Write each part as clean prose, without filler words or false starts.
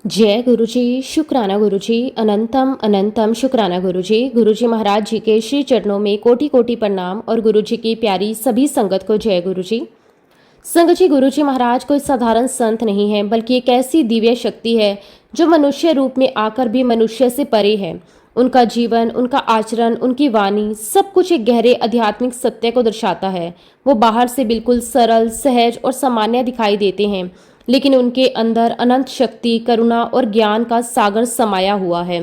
जय गुरुजी, शुक्राना गुरुजी, अनंतम अनंतम शुक्राना गुरुजी। गुरुजी महाराज जी के श्री चरणों में कोटि कोटि प्रणाम और गुरुजी की प्यारी सभी संगत को जय गुरुजी। संगत जी, गुरुजी महाराज कोई साधारण संत नहीं है, बल्कि एक ऐसी दिव्य शक्ति है जो मनुष्य रूप में आकर भी मनुष्य से परे है। उनका जीवन, उनका आचरण, उनकी वाणी सब कुछ एक गहरे आध्यात्मिक सत्य को दर्शाता है। वो बाहर से बिल्कुल सरल, सहज और सामान्य दिखाई देते हैं, लेकिन उनके अंदर अनंत शक्ति, करुणा और ज्ञान का सागर समाया हुआ है।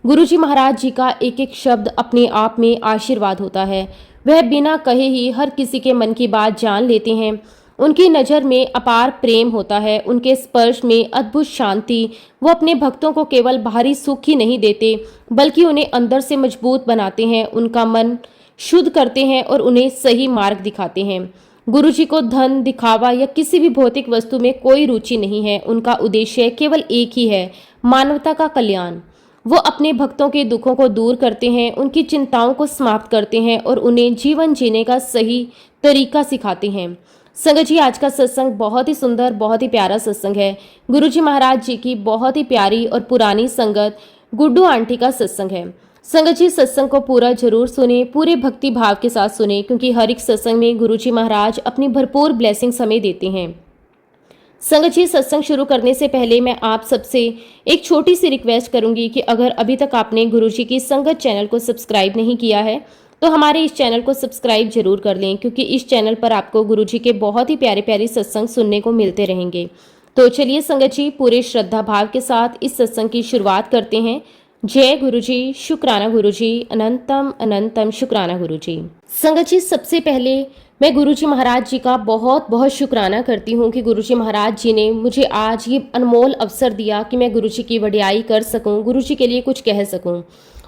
गुरुजी महाराज जी का एक एक शब्द अपने आप में आशीर्वाद होता है। वह बिना कहे ही हर किसी के मन की बात जान लेते हैं। उनकी नज़र में अपार प्रेम होता है, उनके स्पर्श में अद्भुत शांति। वो अपने भक्तों को केवल बाहरी सुख ही नहीं देते, बल्कि उन्हें अंदर से मजबूत बनाते हैं, उनका मन शुद्ध करते हैं और उन्हें सही मार्ग दिखाते हैं। गुरुजी को धन, दिखावा या किसी भी भौतिक वस्तु में कोई रुचि नहीं है। उनका उद्देश्य केवल एक ही है, मानवता का कल्याण। वो अपने भक्तों के दुखों को दूर करते हैं, उनकी चिंताओं को समाप्त करते हैं और उन्हें जीवन जीने का सही तरीका सिखाते हैं। संगत जी, आज का सत्संग बहुत ही सुंदर, बहुत ही प्यारा सत्संग है। गुरुजी महाराज जी की बहुत ही प्यारी और पुरानी संगत गुड्डू आंटी का सत्संग है। संगत जी, सत्संग को पूरा जरूर सुने, पूरे भक्ति भाव के साथ सुने, क्योंकि हर एक सत्संग में गुरुजी महाराज अपनी भरपूर ब्लेसिंग हमें देते हैं। संगत जी, सत्संग शुरू करने से पहले मैं आप सबसे एक छोटी सी रिक्वेस्ट करूंगी कि अगर अभी तक आपने गुरुजी की संगत चैनल को सब्सक्राइब नहीं किया है तो हमारे इस चैनल को सब्सक्राइब जरूर कर लें, क्योंकि इस चैनल पर आपको गुरुजी के बहुत ही प्यारे प्यारे सत्संग सुनने को मिलते रहेंगे। तो चलिए संगत जी, पूरे श्रद्धा भाव के साथ इस सत्संग की शुरुआत करते हैं। जय गुरुजी, शुक्राना गुरुजी, अनंतम अनंतम शुक्राना गुरुजी। संगत जी, सबसे पहले मैं गुरुजी महाराज जी का बहुत बहुत शुक्राना करती हूँ कि गुरुजी महाराज जी ने मुझे आज ये अनमोल अवसर दिया कि मैं गुरुजी की वडियाई कर सकूँ, गुरुजी के लिए कुछ कह सकूँ।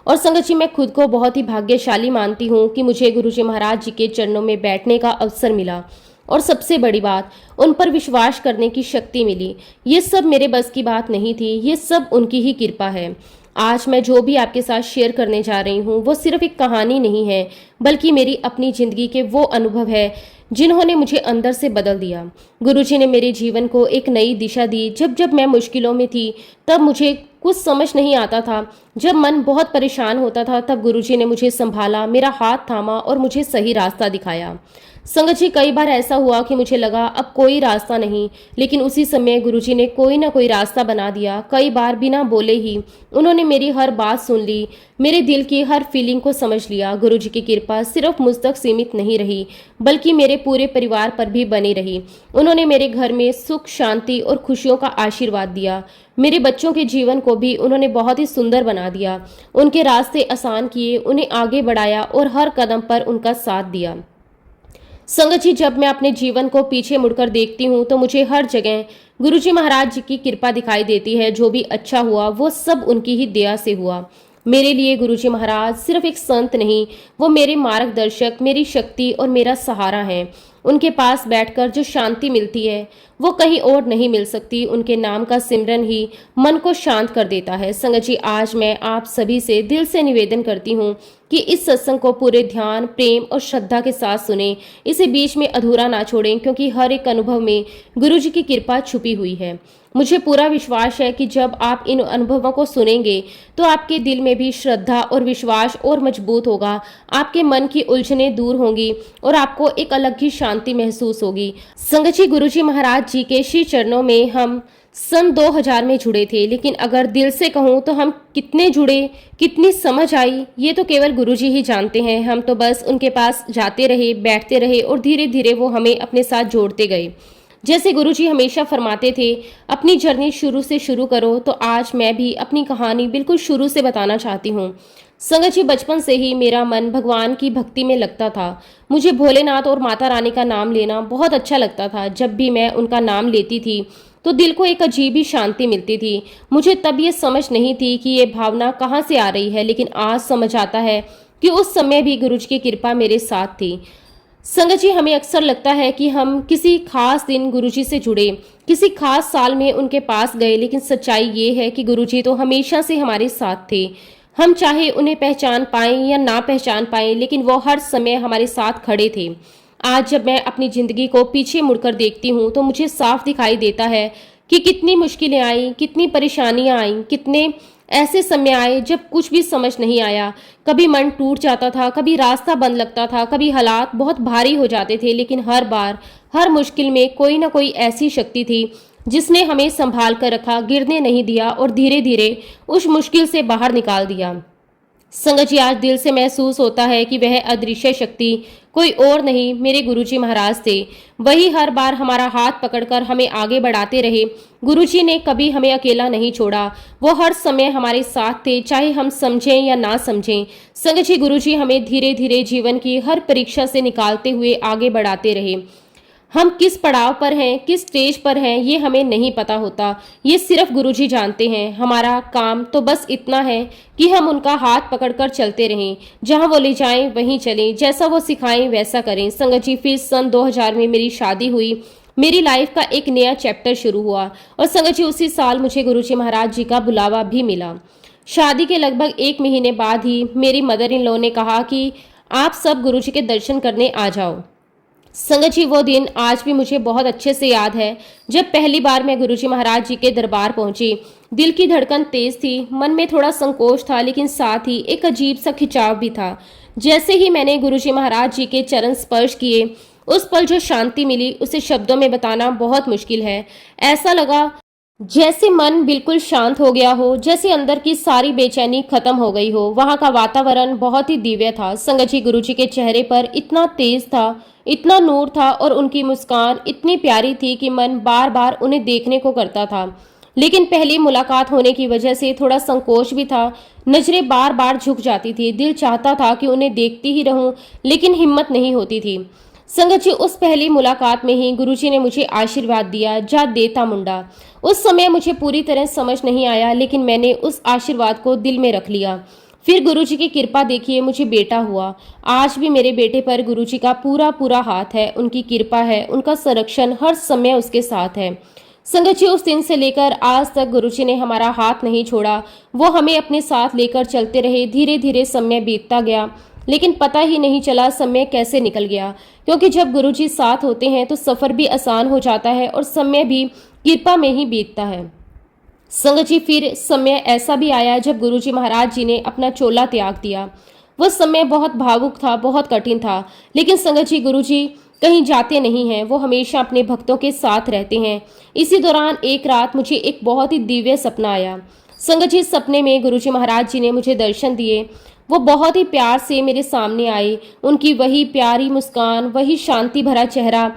और संगत जी, मैं खुद को बहुत ही भाग्यशाली मानती हूँ कि मुझे गुरुजी महाराज जी के चरणों में बैठने का अवसर मिला, और सबसे बड़ी बात, उन पर विश्वास करने की शक्ति मिली। ये सब मेरे बस की बात नहीं थी, ये सब उनकी ही कृपा है। आज मैं जो भी आपके साथ शेयर करने जा रही हूँ वो सिर्फ एक कहानी नहीं है, बल्कि मेरी अपनी जिंदगी के वो अनुभव है जिन्होंने मुझे अंदर से बदल दिया। गुरुजी ने मेरे जीवन को एक नई दिशा दी। जब जब मैं मुश्किलों में थी, तब मुझे कुछ समझ नहीं आता था, जब मन बहुत परेशान होता था, तब गुरुजी ने मुझे संभाला, मेरा हाथ थामा और मुझे सही रास्ता दिखाया। संगत जी, कई बार ऐसा हुआ कि मुझे लगा अब कोई रास्ता नहीं, लेकिन उसी समय गुरुजी ने कोई ना कोई रास्ता बना दिया। कई बार बिना बोले ही उन्होंने मेरी हर बात सुन ली, मेरे दिल की हर फीलिंग को समझ लिया। गुरुजी की कृपा सिर्फ मुझ तक सीमित नहीं रही, बल्कि मेरे पूरे परिवार पर भी बनी रही। उन्होंने मेरे घर में सुख, शांति और खुशियों का आशीर्वाद दिया। मेरे बच्चों के जीवन को भी उन्होंने बहुत ही सुंदर बना दिया, उनके रास्ते आसान किए, उन्हें आगे बढ़ाया और हर कदम पर उनका साथ दिया। संगत जी, जब मैं अपने जीवन को पीछे मुड़कर देखती हूँ तो मुझे हर जगह गुरुजी महाराज जी की कृपा दिखाई देती है। जो भी अच्छा हुआ वो सब उनकी ही दया से हुआ। मेरे लिए गुरुजी महाराज सिर्फ एक संत नहीं, वो मेरे मार्गदर्शक, मेरी शक्ति और मेरा सहारा है। उनके पास बैठकर जो शांति मिलती है वो कहीं और नहीं मिल सकती। उनके नाम का सिमरन ही मन को शांत कर देता है। संगत जी, आज मैं आप सभी से दिल से निवेदन करती हूँ कि इस सत्संग को पूरे ध्यान, प्रेम और श्रद्धा के साथ सुने, इसे बीच में अधूरा ना छोड़ें, क्योंकि हर एक अनुभव में गुरुजी की कृपा छुपी हुई है। मुझे पूरा विश्वास है कि जब आप इन अनुभवों को सुनेंगे तो आपके दिल में भी श्रद्धा और विश्वास और मजबूत होगा, आपके मन की उलझनें दूर होंगी और आपको एक अलग ही शांति महसूस होगी। संगत जी, गुरुजी महाराज जी के श्री चरणों में हम सन 2000 में जुड़े थे, लेकिन अगर दिल से कहूँ तो हम कितने जुड़े, कितनी समझ आई, ये तो केवल गुरुजी ही जानते हैं। हम तो बस उनके पास जाते रहे, बैठते रहे और धीरे धीरे वो हमें अपने साथ जोड़ते गए। जैसे गुरुजी हमेशा फरमाते थे, अपनी जर्नी शुरू से शुरू करो, तो आज मैं भी अपनी कहानी बिल्कुल शुरू से बताना चाहती हूँ। संगत जी, बचपन से ही मेरा मन भगवान की भक्ति में लगता था। मुझे भोलेनाथ और माता रानी का नाम लेना बहुत अच्छा लगता था। जब भी मैं उनका नाम लेती थी तो दिल को एक अजीब ही शांति मिलती थी। मुझे तब ये समझ नहीं थी कि ये भावना कहाँ से आ रही है, लेकिन आज समझ आता है कि उस समय भी गुरुजी की कृपा मेरे साथ थी। संगत जी, हमें अक्सर लगता है कि हम किसी खास दिन गुरुजी से जुड़े, किसी खास साल में उनके पास गए, लेकिन सच्चाई ये है कि गुरुजी तो हमेशा से हमारे साथ थे। हम चाहे उन्हें पहचान पाएं या ना पहचान पाएं, लेकिन वो हर समय हमारे साथ खड़े थे। आज जब मैं अपनी जिंदगी को पीछे मुड़कर देखती हूँ तो मुझे साफ दिखाई देता है कि कितनी मुश्किलें आई, कितनी परेशानियां आई, कितने ऐसे समय आए जब कुछ भी समझ नहीं आया। कभी मन टूट जाता था, कभी रास्ता बंद लगता था, कभी हालात बहुत भारी हो जाते थे, लेकिन हर बार हर मुश्किल में कोई ना कोई ऐसी शक्ति थी जिसने हमें संभाल कर रखा, गिरने नहीं दिया और धीरे धीरे उस मुश्किल से बाहर निकाल दिया। संगत जी, आज दिल से महसूस होता है कि वह अदृश्य शक्ति कोई और नहीं, मेरे गुरुजी महाराज थे। वही हर बार हमारा हाथ पकड़कर हमें आगे बढ़ाते रहे। गुरुजी ने कभी हमें अकेला नहीं छोड़ा, वो हर समय हमारे साथ थे, चाहे हम समझें या ना समझें। संगत जी, गुरुजी हमें धीरे धीरे जीवन की हर परीक्षा से निकालते हुए आगे बढ़ाते रहे। हम किस पड़ाव पर हैं, किस स्टेज पर हैं, ये हमें नहीं पता होता, ये सिर्फ गुरुजी जानते हैं। हमारा काम तो बस इतना है कि हम उनका हाथ पकड़कर चलते रहें, जहां वो ले जाएं वहीं चलें, जैसा वो सिखाएं वैसा करें। संगत जी, फिर सन 2000 में मेरी शादी हुई, मेरी लाइफ का एक नया चैप्टर शुरू हुआ। और संगत जी, उसी साल मुझे गुरुजी महाराज जी का बुलावा भी मिला। शादी के लगभग 1 महीने बाद ही मेरी मदर इन लॉ ने कहा कि आप सब गुरुजी के दर्शन करने आ जाओ। संगत जी, वो दिन आज भी मुझे बहुत अच्छे से याद है, जब पहली बार मैं गुरुजी महाराज जी के दरबार पहुंची। दिल की धड़कन तेज थी, मन में थोड़ा संकोच था, लेकिन साथ ही एक अजीब सा खिंचाव भी था। जैसे ही मैंने गुरुजी महाराज जी के चरण स्पर्श किए, उस पल जो शांति मिली उसे शब्दों में बताना बहुत मुश्किल है। ऐसा लगा जैसे मन बिल्कुल शांत हो गया हो, जैसे अंदर की सारी बेचैनी खत्म हो गई हो। वहां का वातावरण बहुत ही दिव्य था। संगत जी, गुरुजी के चेहरे पर इतना तेज था, इतना नूर था और उनकी मुस्कान इतनी प्यारी थी कि मन बार बार उन्हें देखने को करता था। लेकिन पहली मुलाकात होने की वजह से थोड़ा संकोच भी था। नजरें बार बार झुक जाती थी, दिल चाहता था कि उन्हें देखती ही रहूं, लेकिन हिम्मत नहीं होती थी। संगत जी, उस पहली मुलाकात में ही गुरुजी ने मुझे आशीर्वाद दिया, जा देता मुंडा। उस समय मुझे पूरी तरह समझ नहीं आया, लेकिन मैंने उस आशीर्वाद को दिल में रख लिया। फिर गुरुजी की कृपा देखिए, मुझे बेटा हुआ। आज भी मेरे बेटे पर गुरुजी का पूरा पूरा हाथ है, उनकी कृपा है, उनका संरक्षण हर समय उसके साथ है। संगत जी, उस दिन से लेकर आज तक गुरुजी ने हमारा हाथ नहीं छोड़ा, वो हमें अपने साथ लेकर चलते रहे। धीरे धीरे समय बीतता गया, लेकिन पता ही नहीं चला समय कैसे निकल गया, क्योंकि जब गुरुजी साथ होते हैं तो सफर भी आसान हो जाता है और समय भी कृपा में ही बीतता है। संगत जी, फिर समय ऐसा भी आया जब गुरुजी महाराज जी ने अपना चोला त्याग दिया। वह समय बहुत भावुक था, बहुत कठिन था, लेकिन संगत जी, गुरुजी कहीं जाते नहीं हैं, वो हमेशा अपने भक्तों के साथ रहते हैं। इसी दौरान एक रात मुझे एक बहुत ही दिव्य सपना आया। संगत जी, सपने में गुरुजी महाराज जी ने मुझे दर्शन दिए। वो बहुत ही प्यार से मेरे सामने आए, उनकी वही प्यारी मुस्कान, वही शांति भरा चेहरा,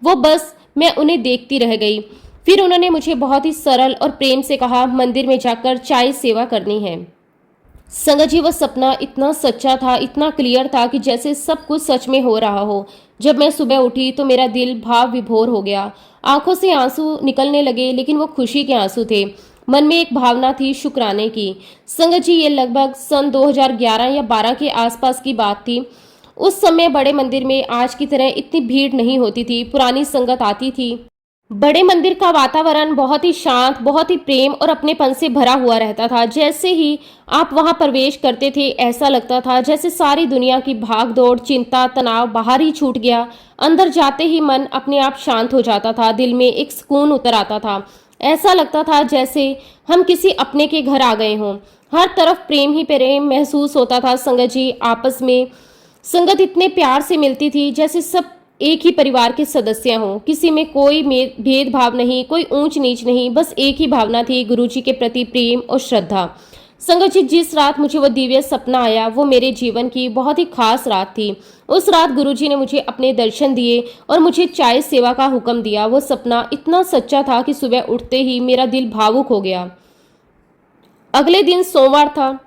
वो बस मैं उन्हें देखती रह गई। फिर उन्होंने मुझे बहुत ही सरल और प्रेम से कहा, मंदिर में जाकर चाय सेवा करनी है। संगत जी, वह सपना इतना सच्चा था, इतना क्लियर था कि जैसे सब कुछ सच में हो रहा हो। जब मैं सुबह उठी तो मेरा दिल भाव विभोर हो गया, आंखों से आंसू निकलने लगे, लेकिन वो खुशी के आंसू थे। मन में एक भावना थी शुक्राने की। संगत जी, ये लगभग सन 2011 या 12 के आसपास की बात थी। उस समय बड़े मंदिर में आज की तरह इतनी भीड़ नहीं होती थी, पुरानी संगत आती थी। बड़े मंदिर का वातावरण बहुत ही शांत, बहुत ही प्रेम और अपनेपन से भरा हुआ रहता था। जैसे ही आप वहां प्रवेश करते थे, ऐसा लगता था जैसे सारी दुनिया की भाग दौड़, चिंता, तनाव बाहर ही छूट गया। अंदर जाते ही मन अपने आप शांत हो जाता था, दिल में एक सुकून उतर आता था। ऐसा लगता था जैसे हम किसी अपने के घर आ गए हों। हर तरफ प्रेम ही प्रेम महसूस होता था। संगत जी, आपस में संगत इतने प्यार से मिलती थी जैसे सब एक ही परिवार के सदस्य हों। किसी में कोई भेदभाव नहीं, कोई ऊंच नीच नहीं, बस एक ही भावना थी, गुरुजी के प्रति प्रेम और श्रद्धा। संगत जी, जिस रात मुझे वो दिव्य सपना आया, वो मेरे जीवन की बहुत ही खास रात थी। उस रात गुरुजी ने मुझे अपने दर्शन दिए और मुझे चाय सेवा का हुक्म दिया। वो सपना इतना सच्चा था कि सुबह उठते ही मेरा दिल भावुक हो गया। अगले दिन सोमवार था।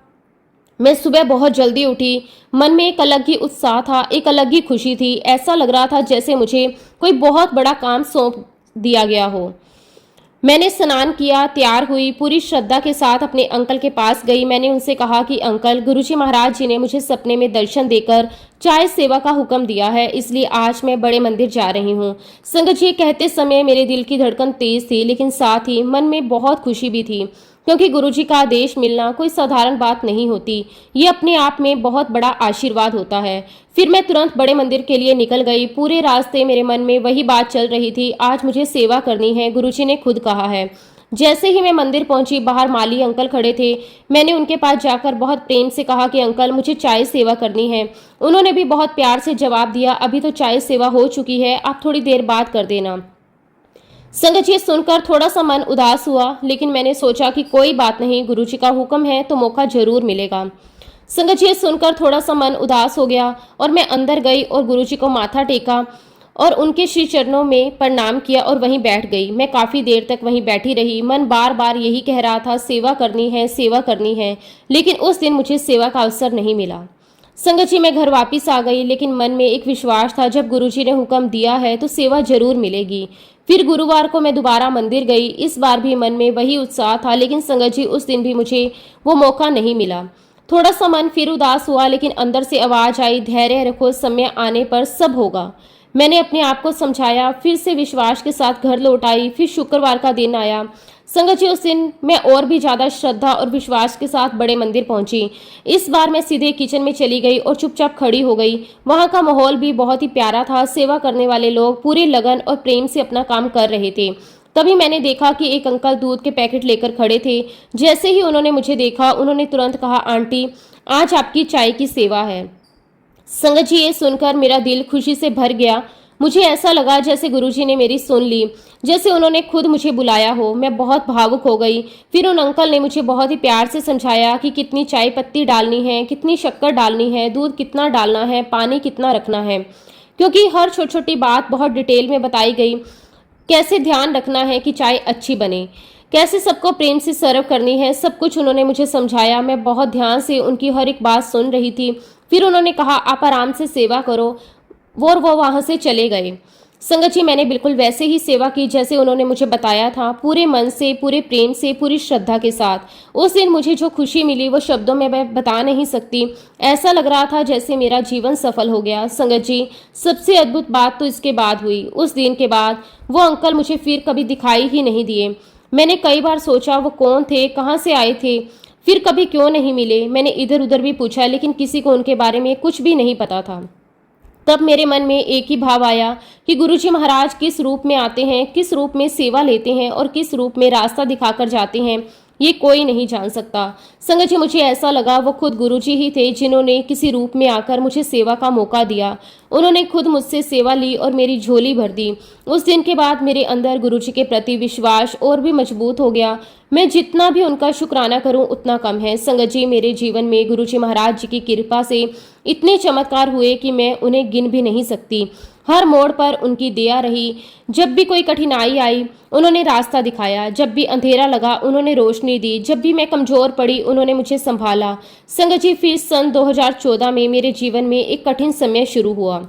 मैं सुबह बहुत जल्दी उठी। मन में एक अलग ही उत्साह था, एक अलग ही खुशी थी। ऐसा लग रहा था जैसे मुझे कोई बहुत बड़ा काम सौंप दिया गया हो। मैंने स्नान किया, तैयार हुई, पूरी श्रद्धा के साथ अपने अंकल के पास गई। मैंने उनसे कहा कि अंकल, गुरुजी महाराज जी ने मुझे सपने में दर्शन देकर चाय सेवा का हुक्म दिया है, इसलिए आज मैं बड़े मंदिर जा रही हूँ। संगत जी, कहते समय मेरे दिल की धड़कन तेज थी, लेकिन साथ ही मन में बहुत खुशी भी थी। क्योंकि गुरुजी का आदेश मिलना कोई साधारण बात नहीं होती। ये अपने आप में बहुत बड़ा आशीर्वाद होता है। फिर मैं तुरंत बड़े मंदिर के लिए निकल गई। पूरे रास्ते मेरे मन में वही बात चल रही थी, आज मुझे सेवा करनी है, गुरुजी ने खुद कहा है। जैसे ही मैं मंदिर पहुंची, बाहर माली अंकल खड़े थे। मैंने उनके पास जाकर बहुत प्रेम से कहा कि अंकल, मुझे चाय सेवा करनी है। उन्होंने भी बहुत प्यार से जवाब दिया, अभी तो चाय सेवा हो चुकी है, आप थोड़ी देर बाद कर देना। संगत जी, सुनकर थोड़ा सा मन उदास हुआ, लेकिन मैंने सोचा कि कोई बात नहीं, गुरुजी का हुक्म है तो मौका जरूर मिलेगा। संगत जी, सुनकर थोड़ा सा मन उदास हो गया और मैं अंदर गई और गुरुजी को माथा टेका और उनके श्री चरणों में प्रणाम किया और वहीं बैठ गई। मैं काफ़ी देर तक वहीं बैठी रही। मन बार बार यही कह रहा था, सेवा करनी है, सेवा करनी है, लेकिन उस दिन मुझे सेवा का अवसर नहीं मिला। संगत जी, मैं घर वापस आ गई, लेकिन मन में एक विश्वास था, जब गुरुजी ने हुक्म दिया है तो सेवा जरूर मिलेगी। फिर गुरुवार को मैं दोबारा मंदिर गई। इस बार भी मन में वही उत्साह था, लेकिन संगत जी, उस दिन भी मुझे वो मौका नहीं मिला। थोड़ा सा मन फिर उदास हुआ, लेकिन अंदर से आवाज आई, धैर्य रखो, समय आने पर सब होगा। मैंने अपने आप को समझाया, फिर से विश्वास के साथ घर लौट आई। फिर शुक्रवार का दिन आया। संगत जी, उस दिन मैं और भी ज़्यादा श्रद्धा और विश्वास के साथ बड़े मंदिर पहुंची। इस बार मैं सीधे किचन में चली गई और चुपचाप खड़ी हो गई। वहां का माहौल भी बहुत ही प्यारा था। सेवा करने वाले लोग पूरे लगन और प्रेम से अपना काम कर रहे थे। तभी मैंने देखा कि एक अंकल दूध के पैकेट लेकर खड़े थे। जैसे ही उन्होंने मुझे देखा, उन्होंने तुरंत कहा, आंटी, आज आपकी चाय की सेवा है। संगत जी, ये सुनकर मेरा दिल खुशी से भर गया। मुझे ऐसा लगा जैसे गुरुजी ने मेरी सुन ली, जैसे उन्होंने खुद मुझे बुलाया हो। मैं बहुत भावुक हो गई। फिर उन अंकल ने मुझे बहुत ही प्यार से समझाया कि कितनी चाय पत्ती डालनी है, कितनी शक्कर डालनी है, दूध कितना डालना है, पानी कितना रखना है, क्योंकि हर छोटी छोटी बात बहुत डिटेल में बताई गई। कैसे ध्यान रखना है कि चाय अच्छी बने, कैसे सबको प्रेम से सर्व करनी है, सब कुछ उन्होंने मुझे समझाया। मैं बहुत ध्यान से उनकी हर एक बात सुन रही थी। फिर उन्होंने कहा, आप आराम से सेवा करो, वो वहां से चले गए। संगत जी, मैंने बिल्कुल वैसे ही सेवा की जैसे उन्होंने मुझे बताया था, पूरे मन से, पूरे प्रेम से, पूरी श्रद्धा के साथ। उस दिन मुझे जो खुशी मिली वो शब्दों में मैं बता नहीं सकती। ऐसा लग रहा था जैसे मेरा जीवन सफल हो गया। संगत जी, सबसे अद्भुत बात तो इसके बाद हुई। उस दिन के बाद वो अंकल मुझे फिर कभी दिखाई ही नहीं दिए। मैंने कई बार सोचा वो कौन थे, कहाँ से आए थे, फिर कभी क्यों नहीं मिले। मैंने इधर उधर भी पूछा, लेकिन किसी को उनके बारे में कुछ भी नहीं पता था। तब मेरे मन में एक ही भाव आया कि गुरुजी महाराज किस रूप में आते हैं, किस रूप में सेवा लेते हैं और किस रूप में रास्ता दिखाकर जाते हैं, ये कोई नहीं जान सकता। संगत जी, मुझे ऐसा लगा वो खुद गुरुजी ही थे जिन्होंने किसी रूप में आकर मुझे सेवा का मौका दिया। उन्होंने खुद मुझसे सेवा ली और मेरी झोली भर दी। उस दिन के बाद मेरे अंदर गुरुजी के प्रति विश्वास और भी मजबूत हो गया। मैं जितना भी उनका शुक्राना करूं उतना कम है। संगत जी, मेरे जीवन में गुरुजी महाराज जी की कृपा से इतने चमत्कार हुए कि मैं उन्हें गिन भी नहीं सकती। हर मोड़ पर उनकी दया रही। जब भी कोई कठिनाई आई, उन्होंने रास्ता दिखाया। जब भी अंधेरा लगा, उन्होंने रोशनी दी। जब भी मैं कमजोर पड़ी, उन्होंने मुझे संभाला। संगत जी, फिर सन 2014 में मेरे जीवन में एक कठिन समय शुरू हुआ।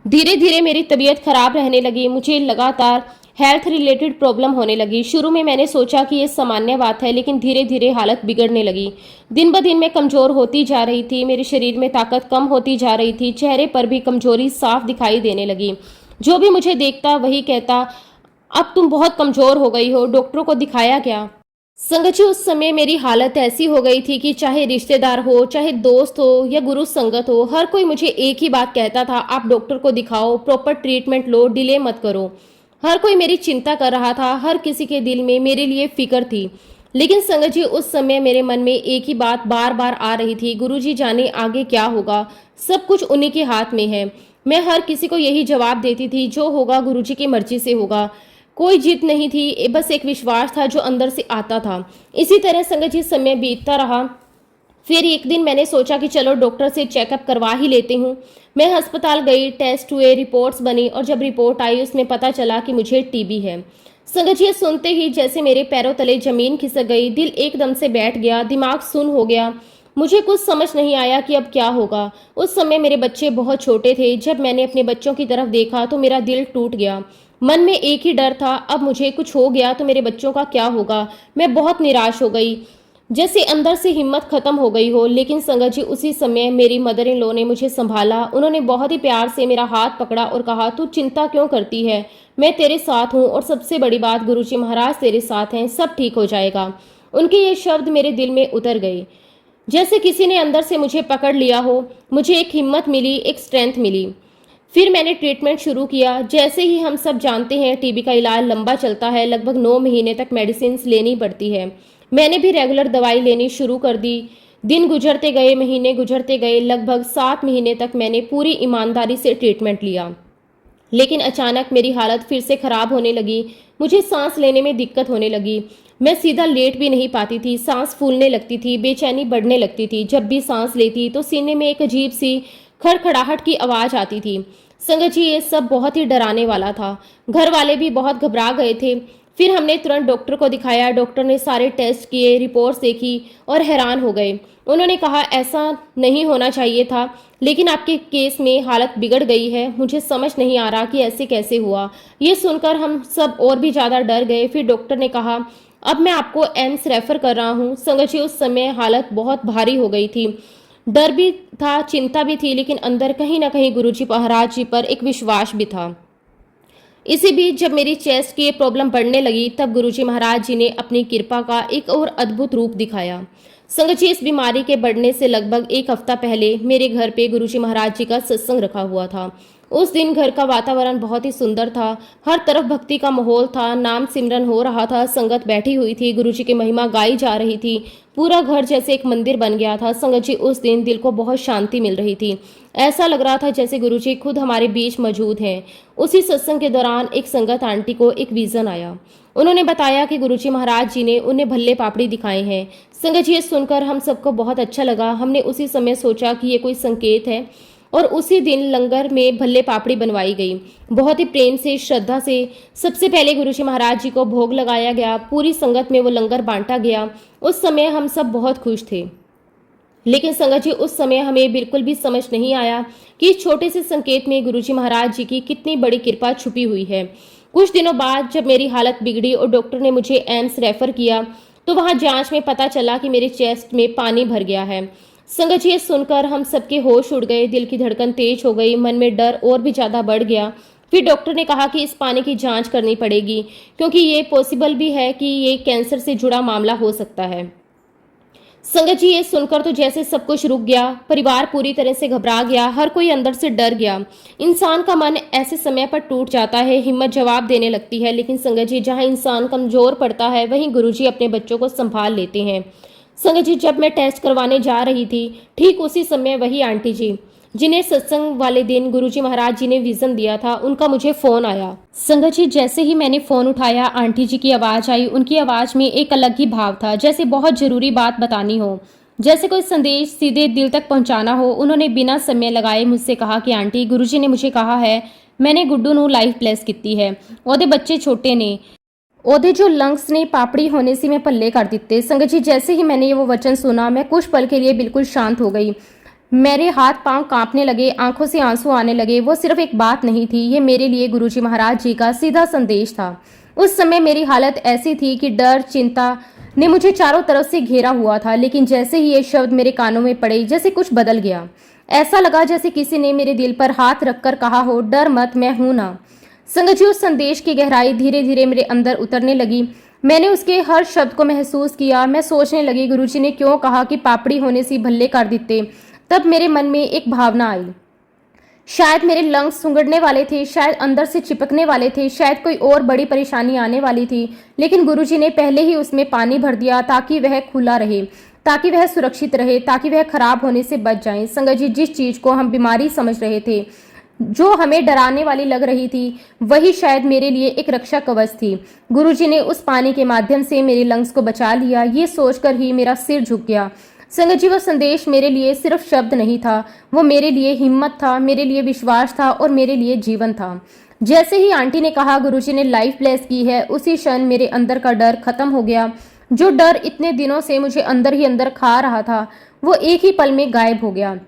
धीरे धीरे मेरी तबीयत खराब रहने लगी। मुझे लगातार हेल्थ रिलेटेड प्रॉब्लम होने लगी। शुरू में मैंने सोचा कि ये सामान्य बात है, लेकिन धीरे धीरे हालत बिगड़ने लगी। दिन ब दिन मैं कमज़ोर होती जा रही थी। मेरे शरीर में ताकत कम होती जा रही थी। चेहरे पर भी कमजोरी साफ दिखाई देने लगी। जो भी मुझे देखता वही कहता, अब तुम बहुत कमज़ोर हो गई हो, डॉक्टरों को दिखाया क्या। संगत जी, उस समय मेरी हालत ऐसी हो गई थी कि चाहे रिश्तेदार हो, चाहे दोस्त हो या गुरु संगत हो, हर कोई मुझे एक ही बात कहता था, आप डॉक्टर को दिखाओ, प्रॉपर ट्रीटमेंट लो, डिले मत करो। हर कोई मेरी चिंता कर रहा था। हर किसी के दिल में मेरे लिए फिक्र थी। लेकिन संगत जी, उस समय मेरे मन में एक ही बात बार बार आ रही थी, गुरुजी जाने आगे क्या होगा, सब कुछ उन्हीं के हाथ में है। मैं हर किसी को यही जवाब देती थी, जो होगा गुरुजी की मर्जी से होगा। कोई जिद नहीं थी, बस एक विश्वास था जो अंदर से आता था। इसी तरह संगत जी समय बीतता रहा। फिर एक दिन मैंने सोचा कि चलो डॉक्टर से चेकअप करवा ही लेती हूँ। मैं अस्पताल गई, टेस्ट हुए, रिपोर्ट्स बनी और जब रिपोर्ट आई उसमें पता चला कि मुझे टीबी है। संगत जी, सुनते ही जैसे मेरे पैरों तले जमीन खिसक गई, दिल एकदम से बैठ गया, दिमाग सुन्न हो गया। मुझे कुछ समझ नहीं आया कि अब क्या होगा। उस समय मेरे बच्चे बहुत छोटे थे। जब मैंने अपने बच्चों की तरफ देखा तो मेरा दिल टूट गया। मन में एक ही डर था, अब मुझे कुछ हो गया तो मेरे बच्चों का क्या होगा। मैं बहुत निराश हो गई, जैसे अंदर से हिम्मत खत्म हो गई हो। लेकिन संगत जी, उसी समय मेरी मदर इन लॉ ने मुझे संभाला। उन्होंने बहुत ही प्यार से मेरा हाथ पकड़ा और कहा, तू चिंता क्यों करती है, मैं तेरे साथ हूँ और सबसे बड़ी बात, गुरुजी महाराज तेरे साथ हैं, सब ठीक हो जाएगा। उनके ये शब्द मेरे दिल में उतर गए, जैसे किसी ने अंदर से मुझे पकड़ लिया हो। मुझे एक हिम्मत मिली, एक स्ट्रेंथ मिली। फिर मैंने ट्रीटमेंट शुरू किया। जैसे ही हम सब जानते हैं, टीबी का इलाज लंबा चलता है, लगभग 9 महीने तक मेडिसिन लेनी पड़ती है। मैंने भी रेगुलर दवाई लेनी शुरू कर दी। दिन गुजरते गए, महीने गुजरते गए, लगभग 7 महीने तक मैंने पूरी ईमानदारी से ट्रीटमेंट लिया। लेकिन अचानक मेरी हालत फिर से खराब होने लगी। मुझे सांस लेने में दिक्कत होने लगी। मैं सीधा लेट भी नहीं पाती थी, सांस फूलने लगती थी, बेचैनी बढ़ने लगती थी। जब भी सांस लेती तो सीने में एक अजीब सी खड़खड़ाहट की आवाज़ आती थी। संगत जी, ये सब बहुत ही डराने वाला था। घर वाले भी बहुत घबरा गए थे। फिर हमने तुरंत डॉक्टर को दिखाया। डॉक्टर ने सारे टेस्ट किए, रिपोर्ट्स देखी और हैरान हो गए। उन्होंने कहा, ऐसा नहीं होना चाहिए था, लेकिन आपके केस में हालत बिगड़ गई है। मुझे समझ नहीं आ रहा कि ऐसे कैसे हुआ। ये सुनकर हम सब और भी ज़्यादा डर गए। फिर डॉक्टर ने कहा, अब मैं आपको एम्स रेफर कर रहा हूँ। संगत जी, उस समय हालत बहुत भारी हो गई थी। डर भी था, चिंता भी थी, लेकिन अंदर कहीं ना कहीं गुरुजी महाराज जी पर एक विश्वास भी था। इसी बीच जब मेरी चेस्ट की प्रॉब्लम बढ़ने लगी, तब गुरुजी महाराज जी ने अपनी कृपा का एक और अद्भुत रूप दिखाया। संगत जी, इस बीमारी के बढ़ने से लगभग 1 हफ्ता पहले मेरे घर पे गुरुजी महाराज जी का सत्संग रखा हुआ था। उस दिन घर का वातावरण बहुत ही सुंदर था। हर तरफ भक्ति का माहौल था। नाम सिमरन हो रहा था, संगत बैठी हुई थी, गुरुजी की महिमा गाई जा रही थी। पूरा घर जैसे एक मंदिर बन गया था। संगत जी, उस दिन दिल को बहुत शांति मिल रही थी। ऐसा लग रहा था जैसे गुरुजी खुद हमारे बीच मौजूद हैं। उसी सत्संग के दौरान एक संगत आंटी को एक विजन आया। उन्होंने बताया कि गुरुजी महाराज जी ने उन्हें भल्ले पापड़ी दिखाए हैं। संगत जी, ये सुनकर हम सबको बहुत अच्छा लगा। हमने उसी समय सोचा कि ये कोई संकेत है, और उसी दिन लंगर में भल्ले पापड़ी बनवाई गई। बहुत ही प्रेम से, श्रद्धा से सबसे पहले गुरुजी महाराज जी को भोग लगाया गया। पूरी संगत में वो लंगर बांटा गया। उस समय हम सब बहुत खुश थे। लेकिन संगत जी, उस समय हमें बिल्कुल भी समझ नहीं आया कि इस छोटे से संकेत में गुरुजी महाराज जी की कितनी बड़ी कृपा छुपी हुई है। कुछ दिनों बाद जब मेरी हालत बिगड़ी और डॉक्टर ने मुझे एम्स रेफर किया, तो वहां जांच में पता चला कि मेरे चेस्ट में पानी भर गया है। संगत जी, ये सुनकर हम सबके होश उड़ गए। दिल की धड़कन तेज हो गई, मन में डर और भी ज़्यादा बढ़ गया। फिर डॉक्टर ने कहा कि इस पानी की जांच करनी पड़ेगी, क्योंकि ये पॉसिबल भी है कि ये कैंसर से जुड़ा मामला हो सकता है। संगत जी, ये सुनकर तो जैसे सब कुछ रुक गया। परिवार पूरी तरह से घबरा गया। हर कोई अंदर से डर गया। इंसान का मन ऐसे समय पर टूट जाता है, हिम्मत जवाब देने लगती है। लेकिन संगत जी, जहाँ इंसान कमजोर पड़ता है, वहीं गुरुजी अपने बच्चों को संभाल लेते हैं। संगत जी, जब मैं टेस्ट करवाने जा रही थी, ठीक उसी समय वही आंटी जी जिन्हें सत्संग वाले दिन गुरुजी महाराज जी ने विजन दिया था, उनका मुझे फोन आया। संगत जी, जैसे ही मैंने फोन उठाया, आंटी जी की आवाज आई। उनकी आवाज में एक अलग ही भाव था, जैसे बहुत जरूरी बात बतानी हो, जैसे कोई संदेश सीधे दिल तक पहुंचाना हो। उन्होंने बिना समय लगाए मुझसे कहा कि आंटी, गुरुजी ने मुझे कहा है, मैंने गुड्डू नू लाइफ ब्लेस की है। ओदे बच्चे छोटे ने, ओदे जो लंग्स ने पापड़ी होने से मैं पल्ले कर दिते। संगत जी, जैसे ही मैंने वो वचन सुना, मैं कुछ पल के लिए बिल्कुल शांत हो गई। मेरे हाथ पांव कांपने लगे, आंखों से आंसू आने लगे। वो सिर्फ एक बात नहीं थी, ये मेरे लिए गुरुजी महाराज जी का सीधा संदेश था। उस समय मेरी हालत ऐसी थी कि डर, चिंता ने मुझे चारों तरफ से घेरा हुआ था। लेकिन जैसे ही ये शब्द मेरे कानों में पड़े, जैसे कुछ बदल गया। ऐसा लगा जैसे किसी ने मेरे दिल पर हाथ रखकर कहा हो, डर मत, मैं हूं ना। संगत जी, उस संदेश की गहराई धीरे धीरे मेरे अंदर उतरने लगी। मैंने उसके हर शब्द को महसूस किया। मैं सोचने लगी, गुरुजी ने क्यों कहा कि पापड़ी होने से भल्ले कर देते। तब मेरे मन में एक भावना आई। शायद मेरे लंग्स सुंगड़ने वाले थे, शायद अंदर से चिपकने वाले थे, शायद कोई और बड़ी परेशानी आने वाली थी। लेकिन गुरुजी ने पहले ही उसमें पानी भर दिया, ताकि वह खुला रहे, ताकि वह सुरक्षित रहे, ताकि वह खराब होने से बच जाए। संगत जी, जिस चीज को हम बीमारी समझ रहे थे, जो हमें डराने वाली लग रही थी, वही शायद मेरे लिए एक रक्षा कवच थी। गुरुजी ने उस पानी के माध्यम से मेरे लंग्स को बचा लिया। ये सोचकर ही मेरा सिर झुक गया। संगत जी, वो संदेश मेरे लिए सिर्फ शब्द नहीं था, वो मेरे लिए हिम्मत था, मेरे लिए विश्वास था और मेरे लिए जीवन था। जैसे ही आंटी ने कहा गुरुजी ने लाइफ ब्लेस की है, उसी क्षण मेरे अंदर का डर खत्म हो गया। जो डर इतने दिनों से मुझे अंदर ही अंदर खा रहा था, वो एक ही पल में गायब हो गया।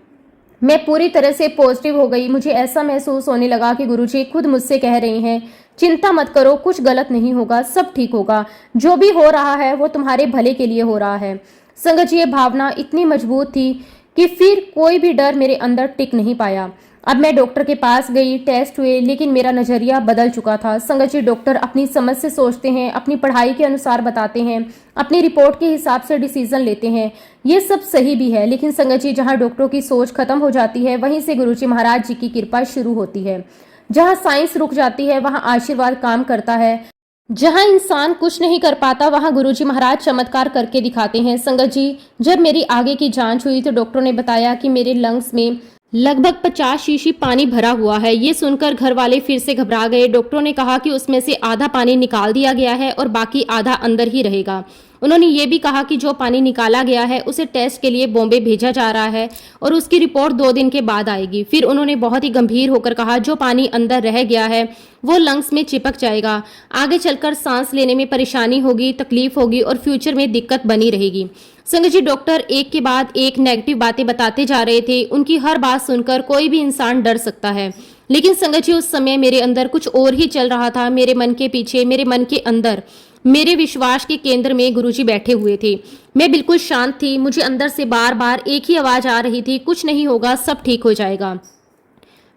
मैं पूरी तरह से पॉजिटिव हो गई। मुझे ऐसा महसूस होने लगा कि गुरुजी खुद मुझसे कह रहे हैं, चिंता मत करो, कुछ गलत नहीं होगा, सब ठीक होगा। जो भी हो रहा है वो तुम्हारे भले के लिए हो रहा है। संगत जी, ये भावना इतनी मजबूत थी कि फिर कोई भी डर मेरे अंदर टिक नहीं पाया। अब मैं डॉक्टर के पास गई, टेस्ट हुए, लेकिन मेरा नज़रिया बदल चुका था। संगत जी, डॉक्टर अपनी समझ से सोचते हैं, अपनी पढ़ाई के अनुसार बताते हैं, अपनी रिपोर्ट के हिसाब से डिसीजन लेते हैं। ये सब सही भी है, लेकिन संगत जी, जहाँ डॉक्टरों की सोच खत्म हो जाती है, वहीं से गुरुजी महाराज जी की कृपा शुरू होती है। जहाँ साइंस रुक जाती है, वहाँ आशीर्वाद काम करता है। जहाँ इंसान कुछ नहीं कर पाता, वहाँ गुरुजी महाराज चमत्कार करके दिखाते हैं। संगत जी, जब मेरी आगे की जांच हुई तो डॉक्टरों ने बताया कि मेरे लंग्स में लगभग 50 शीशी पानी भरा हुआ है। ये सुनकर घर वाले फिर से घबरा गए। डॉक्टरों ने कहा कि उसमें से आधा पानी निकाल दिया गया है और बाकी आधा अंदर ही रहेगा। उन्होंने ये भी कहा कि जो पानी निकाला गया है उसे टेस्ट के लिए बॉम्बे भेजा जा रहा है और उसकी रिपोर्ट 2 दिन के बाद आएगी। फिर उन्होंने बहुत ही गंभीर होकर कहा, जो पानी अंदर रह गया है वो लंग्स में चिपक जाएगा, आगे चलकर सांस लेने में परेशानी होगी, तकलीफ होगी और फ्यूचर में दिक्कत बनी रहेगी। संगत जी, डॉक्टर एक के बाद एक नेगेटिव बातें बताते जा रहे थे। उनकी हर बात सुनकर कोई भी इंसान डर सकता है, लेकिन संगत जी, उस समय मेरे अंदर कुछ और ही चल रहा था। मेरे मन के पीछे, मेरे मन के अंदर, मेरे विश्वास के केंद्र में गुरुजी बैठे हुए थे। मैं बिल्कुल शांत थी। मुझे अंदर से बार बार एक ही आवाज आ रही थी, कुछ नहीं होगा, सब ठीक हो जाएगा।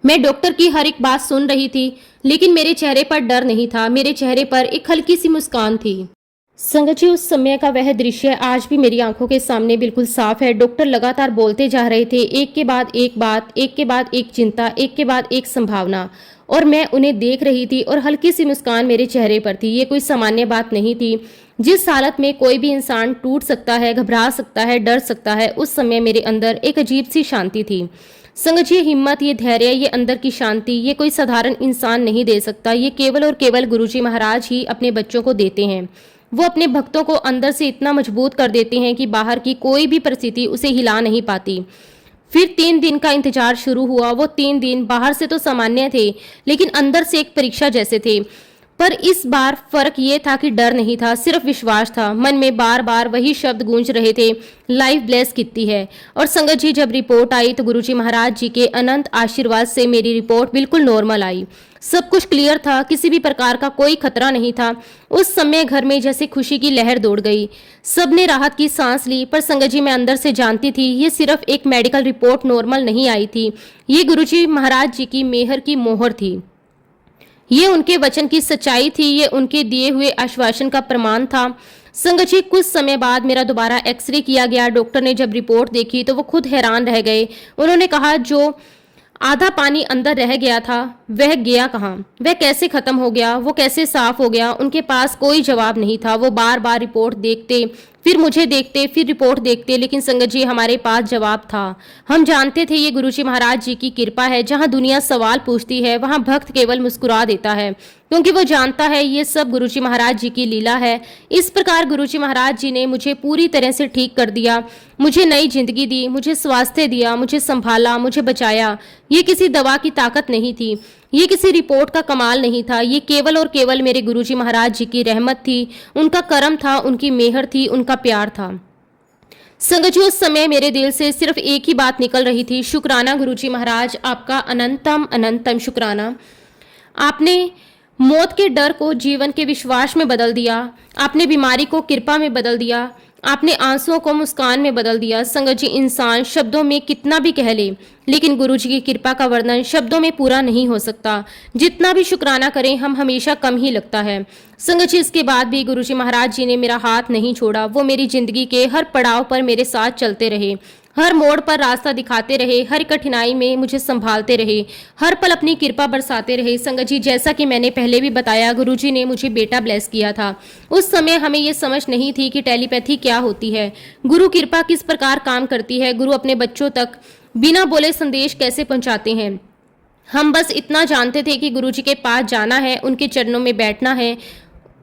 मैं डॉक्टर की हर एक बात सुन रही थी, लेकिन मेरे चेहरे पर डर नहीं था। मेरे चेहरे पर एक हल्की सी मुस्कान थी। संगत जी, उस समय का वह दृश्य आज भी मेरी आंखों के सामने बिल्कुल साफ है। डॉक्टर लगातार बोलते जा रहे थे, एक के बाद एक बात, एक के बाद एक चिंता, एक के बाद एक संभावना, और मैं उन्हें देख रही थी और हल्की सी मुस्कान मेरे चेहरे पर थी। ये कोई सामान्य बात नहीं थी। जिस हालत में कोई भी इंसान टूट सकता है, घबरा सकता है, डर सकता है, उस समय मेरे अंदर एक अजीब सी शांति थी। संगत जी, हिम्मत, ये धैर्य, ये अंदर की शांति, ये कोई साधारण इंसान नहीं दे सकता। ये केवल और केवल गुरुजी महाराज ही अपने बच्चों को देते हैं। वो अपने भक्तों को अंदर से इतना मजबूत कर देते हैं कि बाहर की कोई भी परिस्थिति उसे हिला नहीं पाती। फिर 3 दिन का इंतजार शुरू हुआ। वो 3 दिन बाहर से तो सामान्य थे, लेकिन अंदर से एक परीक्षा जैसे थे। पर इस बार फर्क ये था कि डर नहीं था, सिर्फ विश्वास था। मन में बार बार वही शब्द गूंज रहे थे, लाइफ ब्लेस कितनी है। और संगत जी, जब रिपोर्ट आई तो गुरुजी महाराज जी के अनंत आशीर्वाद से मेरी रिपोर्ट बिल्कुल नॉर्मल आई। सब कुछ क्लियर था, किसी भी प्रकार का कोई खतरा नहीं था। उस समय घर में जैसे खुशी की लहर दौड़ गई। सबने राहत की सांस ली। पर संगत जी, मैं अंदर से जानती थी, ये सिर्फ एक मेडिकल रिपोर्ट नॉर्मल नहीं आई थी। ये गुरुजी महाराज जी की मेहर की मोहर थी। ये उनके वचन की सच्चाई थी। ये उनके दिए हुए आश्वासन का प्रमाण था। संगत जी, कुछ समय बाद मेरा दोबारा एक्सरे किया गया। डॉक्टर ने जब रिपोर्ट देखी तो वो खुद हैरान रह गए। उन्होंने कहा, जो आधा पानी अंदर रह गया था वह गया कहाँ, वह कैसे खत्म हो गया, वो कैसे साफ हो गया। उनके पास कोई जवाब नहीं था। वो बार बार रिपोर्ट देखते, फिर मुझे देखते, फिर रिपोर्ट देखते, लेकिन संगत जी, हमारे पास जवाब था। हम जानते थे ये गुरुजी महाराज जी की कृपा है। जहाँ दुनिया सवाल पूछती है, वहाँ भक्त केवल मुस्कुरा देता है, क्योंकि वो जानता है ये सब गुरुजी महाराज जी की लीला है। इस प्रकार गुरुजी महाराज जी ने मुझे पूरी तरह से ठीक कर दिया, मुझे नई जिंदगी दी, मुझे स्वास्थ्य दिया, मुझे संभाला, मुझे बचाया। ये किसी दवा की ताकत नहीं थी, ये किसी रिपोर्ट का कमाल नहीं था। ये केवल और केवल मेरे गुरुजी महाराज जी की रहमत थी, उनका करम था, उनकी मेहर थी, उनका प्यार था। संगत जी, उस समय मेरे दिल से सिर्फ एक ही बात निकल रही थी, शुक्राना गुरुजी महाराज, आपका अनंतम अनंतम शुक्राना। आपने मौत के डर को जीवन के विश्वास में बदल दिया। आपने बीमारी को कृपा में बदल दिया। आपने आंसुओं को मुस्कान में बदल दिया। संगत जी, इंसान शब्दों में कितना भी कह ले, लेकिन गुरुजी की कृपा का वर्णन शब्दों में पूरा नहीं हो सकता। जितना भी शुक्राना करें, हम हमेशा कम ही लगता है। संगत जी, इसके बाद भी गुरुजी महाराज जी ने मेरा हाथ नहीं छोड़ा। वो मेरी जिंदगी के हर पड़ाव पर मेरे साथ चलते रहे, हर मोड़ पर रास्ता दिखाते रहे, हर कठिनाई में मुझे संभालते रहे, हर पल अपनी कृपा बरसाते रहे। संगत जी, जैसा कि मैंने पहले भी बताया, गुरुजी ने मुझे बेटा ब्लेस किया था। उस समय हमें ये समझ नहीं थी कि टेलीपैथी क्या होती है, गुरु कृपा किस प्रकार काम करती है, गुरु अपने बच्चों तक बिना बोले संदेश कैसे पहुंचाते हैं। हम बस इतना जानते थे कि गुरुजी के पास जाना है, उनके चरणों में बैठना है,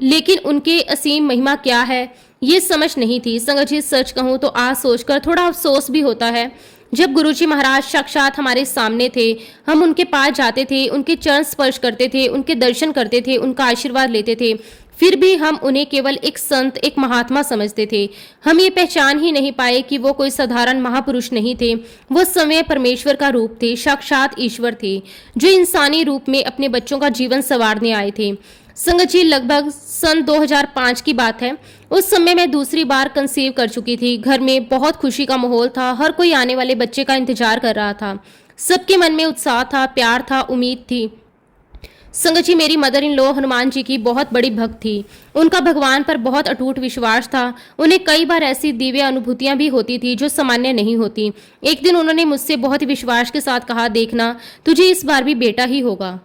लेकिन उनके असीम महिमा क्या है ये समझ नहीं थी। संगत जी, सच कहूँ तो आज सोचकर थोड़ा अफसोस भी होता है। जब गुरुजी महाराज साक्षात हमारे सामने थे, हम उनके पास जाते थे, उनके चरण स्पर्श करते थे, उनके दर्शन करते थे, उनका आशीर्वाद लेते थे, फिर भी हम उन्हें केवल एक संत, एक महात्मा समझते थे। हम ये पहचान ही नहीं पाए कि वो कोई साधारण महापुरुष नहीं थे। वो स्वयं परमेश्वर का रूप थे, साक्षात ईश्वर थे, जो इंसानी रूप में अपने बच्चों का जीवन संवारने आए थे। संगत जी, लगभग सन 2005 की बात है। उस समय मैं दूसरी बार कंसीव कर चुकी थी। घर में बहुत खुशी का माहौल था, हर कोई आने वाले बच्चे का इंतजार कर रहा था। सबके मन में उत्साह था, प्यार था, उम्मीद थी। संगत जी, मेरी mother in law Hanuman ji की बहुत बड़ी भक्त थी। उनका भगवान पर बहुत अटूट विश्वास था। उन्हें कई बार ऐसी दिव्य अनुभूतियां भी होती थी जो सामान्य नहीं होती। एक दिन उन्होंने मुझसे बहुत ही विश्वास के साथ कहा, देखना तुझे इस बार भी बेटा ही होगा।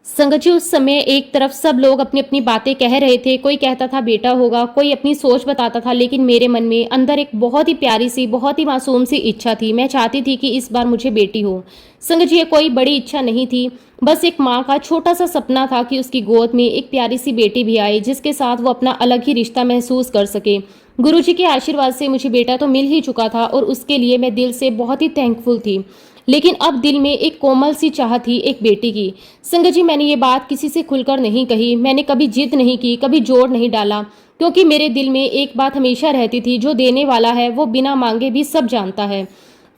संगत जी, उस समय एक तरफ सब लोग अपनी अपनी बातें कह रहे थे। कोई कहता था बेटा होगा, कोई अपनी सोच बताता था, लेकिन मेरे मन में अंदर एक बहुत ही प्यारी सी, बहुत ही मासूम सी इच्छा थी। मैं चाहती थी कि इस बार मुझे बेटी हो। संगत जी, ये कोई बड़ी इच्छा नहीं थी, बस एक माँ का छोटा सा सपना था कि उसकी गोद में एक प्यारी सी बेटी भी आए जिसके साथ वो अपना अलग ही रिश्ता महसूस कर सके। गुरुजी के आशीर्वाद से मुझे बेटा तो मिल ही चुका था और उसके लिए मैं दिल से बहुत ही थैंकफुल थी, लेकिन अब दिल में एक कोमल सी चाह थी एक बेटी की। संगत जी, मैंने ये बात किसी से खुलकर नहीं कही। मैंने कभी जिद नहीं की, कभी जोर नहीं डाला, क्योंकि मेरे दिल में एक बात हमेशा रहती थी, जो देने वाला है वो बिना मांगे भी सब जानता है।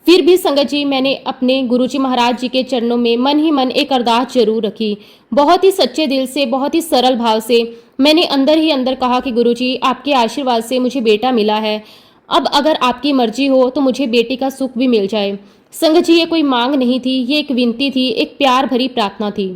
फिर भी संगत जी, मैंने अपने गुरुजी महाराज जी के चरणों में मन ही मन एक अरदास जरूर रखी। बहुत ही सच्चे दिल से, बहुत ही सरल भाव से मैंने अंदर ही अंदर कहा कि गुरुजी, आपके आशीर्वाद से मुझे बेटा मिला है। अब अगर आपकी मर्जी हो तो मुझे बेटी का सुख भी मिल जाए। संगत जी, ये कोई मांग नहीं थी, ये एक विनती थी, एक प्यार भरी प्रार्थना थी।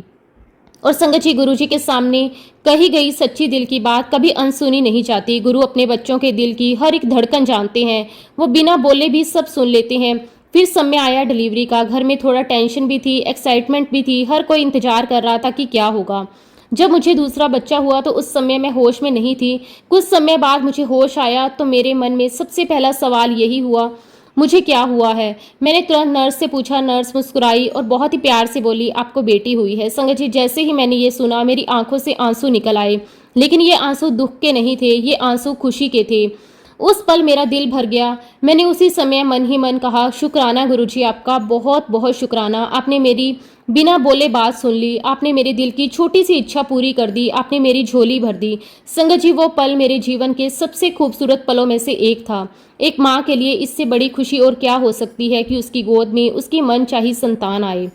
और संगत जी, गुरु जी के सामने कही गई सच्ची दिल की बात कभी अनसुनी नहीं जाती। गुरु अपने बच्चों के दिल की हर एक धड़कन जानते हैं। वो बिना बोले भी सब सुन लेते हैं। फिर समय आया डिलीवरी का। घर में थोड़ा टेंशन भी थी, एक्साइटमेंट भी थी। हर कोई इंतजार कर रहा था कि क्या होगा। जब मुझे दूसरा बच्चा हुआ तो उस समय मैं होश में नहीं थी। कुछ समय बाद मुझे होश आया तो मेरे मन में सबसे पहला सवाल यही हुआ, मुझे क्या हुआ है। मैंने तुरंत नर्स से पूछा। नर्स मुस्कुराई और बहुत ही प्यार से बोली, आपको बेटी हुई है। संगत जी, जैसे ही मैंने ये सुना मेरी आंखों से आंसू निकल आए, लेकिन ये आंसू दुख के नहीं थे, ये आंसू खुशी के थे। उस पल मेरा दिल भर गया। मैंने उसी समय मन ही मन कहा, शुक्राना गुरुजी, आपका बहुत बहुत शुक्राना। आपने मेरी बिना बोले बात सुन ली। आपने मेरे दिल की छोटी सी इच्छा पूरी कर दी। आपने मेरी झोली भर दी। संगत जी, वो पल मेरे जीवन के सबसे खूबसूरत पलों में से एक था। एक माँ के लिए इससे बड़ी खुशी और क्या हो सकती है कि उसकी गोद में उसकी मनचाही संतान आए,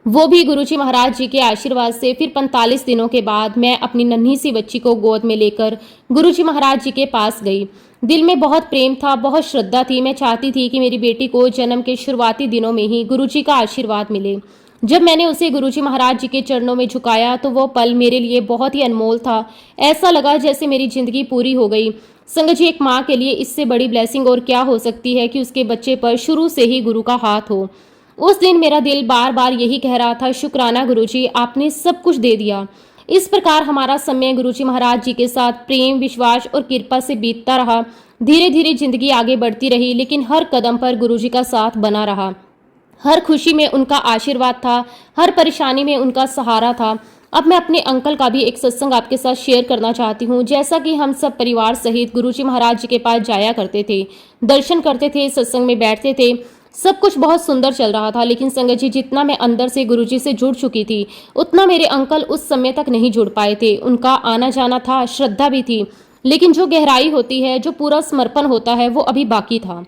वो भी गुरुजी महाराज जी के आशीर्वाद से। फिर 45 दिनों के बाद मैं अपनी नन्ही सी बच्ची को गोद में लेकर गुरुजी महाराज जी के पास गई। दिल में बहुत प्रेम था, बहुत श्रद्धा थी। मैं चाहती थी कि मेरी बेटी को जन्म के शुरुआती दिनों में ही गुरुजी का आशीर्वाद मिले। जब मैंने उसे गुरुजी महाराज जी के चरणों में झुकाया तो वो पल मेरे लिए बहुत ही अनमोल था। ऐसा लगा जैसे मेरी जिंदगी पूरी हो गई। संगत जी, एक माँ के लिए इससे बड़ी ब्लेसिंग और क्या हो सकती है कि उसके बच्चे पर शुरू से ही गुरु का हाथ हो। उस दिन मेरा दिल बार बार यही कह रहा था, शुक्राना गुरुजी, आपने सब कुछ दे दिया। इस प्रकार हमारा समय गुरुजी महाराज जी के साथ प्रेम, विश्वास और कृपा से बीतता रहा। धीरे धीरे जिंदगी आगे बढ़ती रही, लेकिन हर कदम पर गुरुजी का साथ बना रहा। हर खुशी में उनका आशीर्वाद था, हर परेशानी में उनका सहारा था। अब मैं अपने अंकल का भी एक सत्संग आपके साथ शेयर करना चाहती हूँ। जैसा कि हम सब परिवार सहित गुरुजी महाराज जी के पास जाया करते थे, दर्शन करते थे, सत्संग में बैठते थे, सब कुछ बहुत सुंदर चल रहा था। लेकिन संगत जी, जितना मैं अंदर से गुरुजी से जुड़ चुकी थी, उतना मेरे अंकल उस समय तक नहीं जुड़ पाए थे। उनका आना जाना था, श्रद्धा भी थी, लेकिन जो गहराई होती है, जो पूरा समर्पण होता है, वो अभी बाकी था।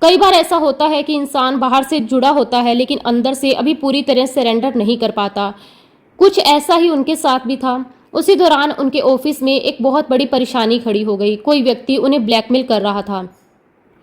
कई बार ऐसा होता है कि इंसान बाहर से जुड़ा होता है, लेकिन अंदर से अभी पूरी तरह सरेंडर नहीं कर पाता। कुछ ऐसा ही उनके साथ भी था। उसी दौरान उनके ऑफिस में एक बहुत बड़ी परेशानी खड़ी हो गई। कोई व्यक्ति उन्हें ब्लैकमेल कर रहा था।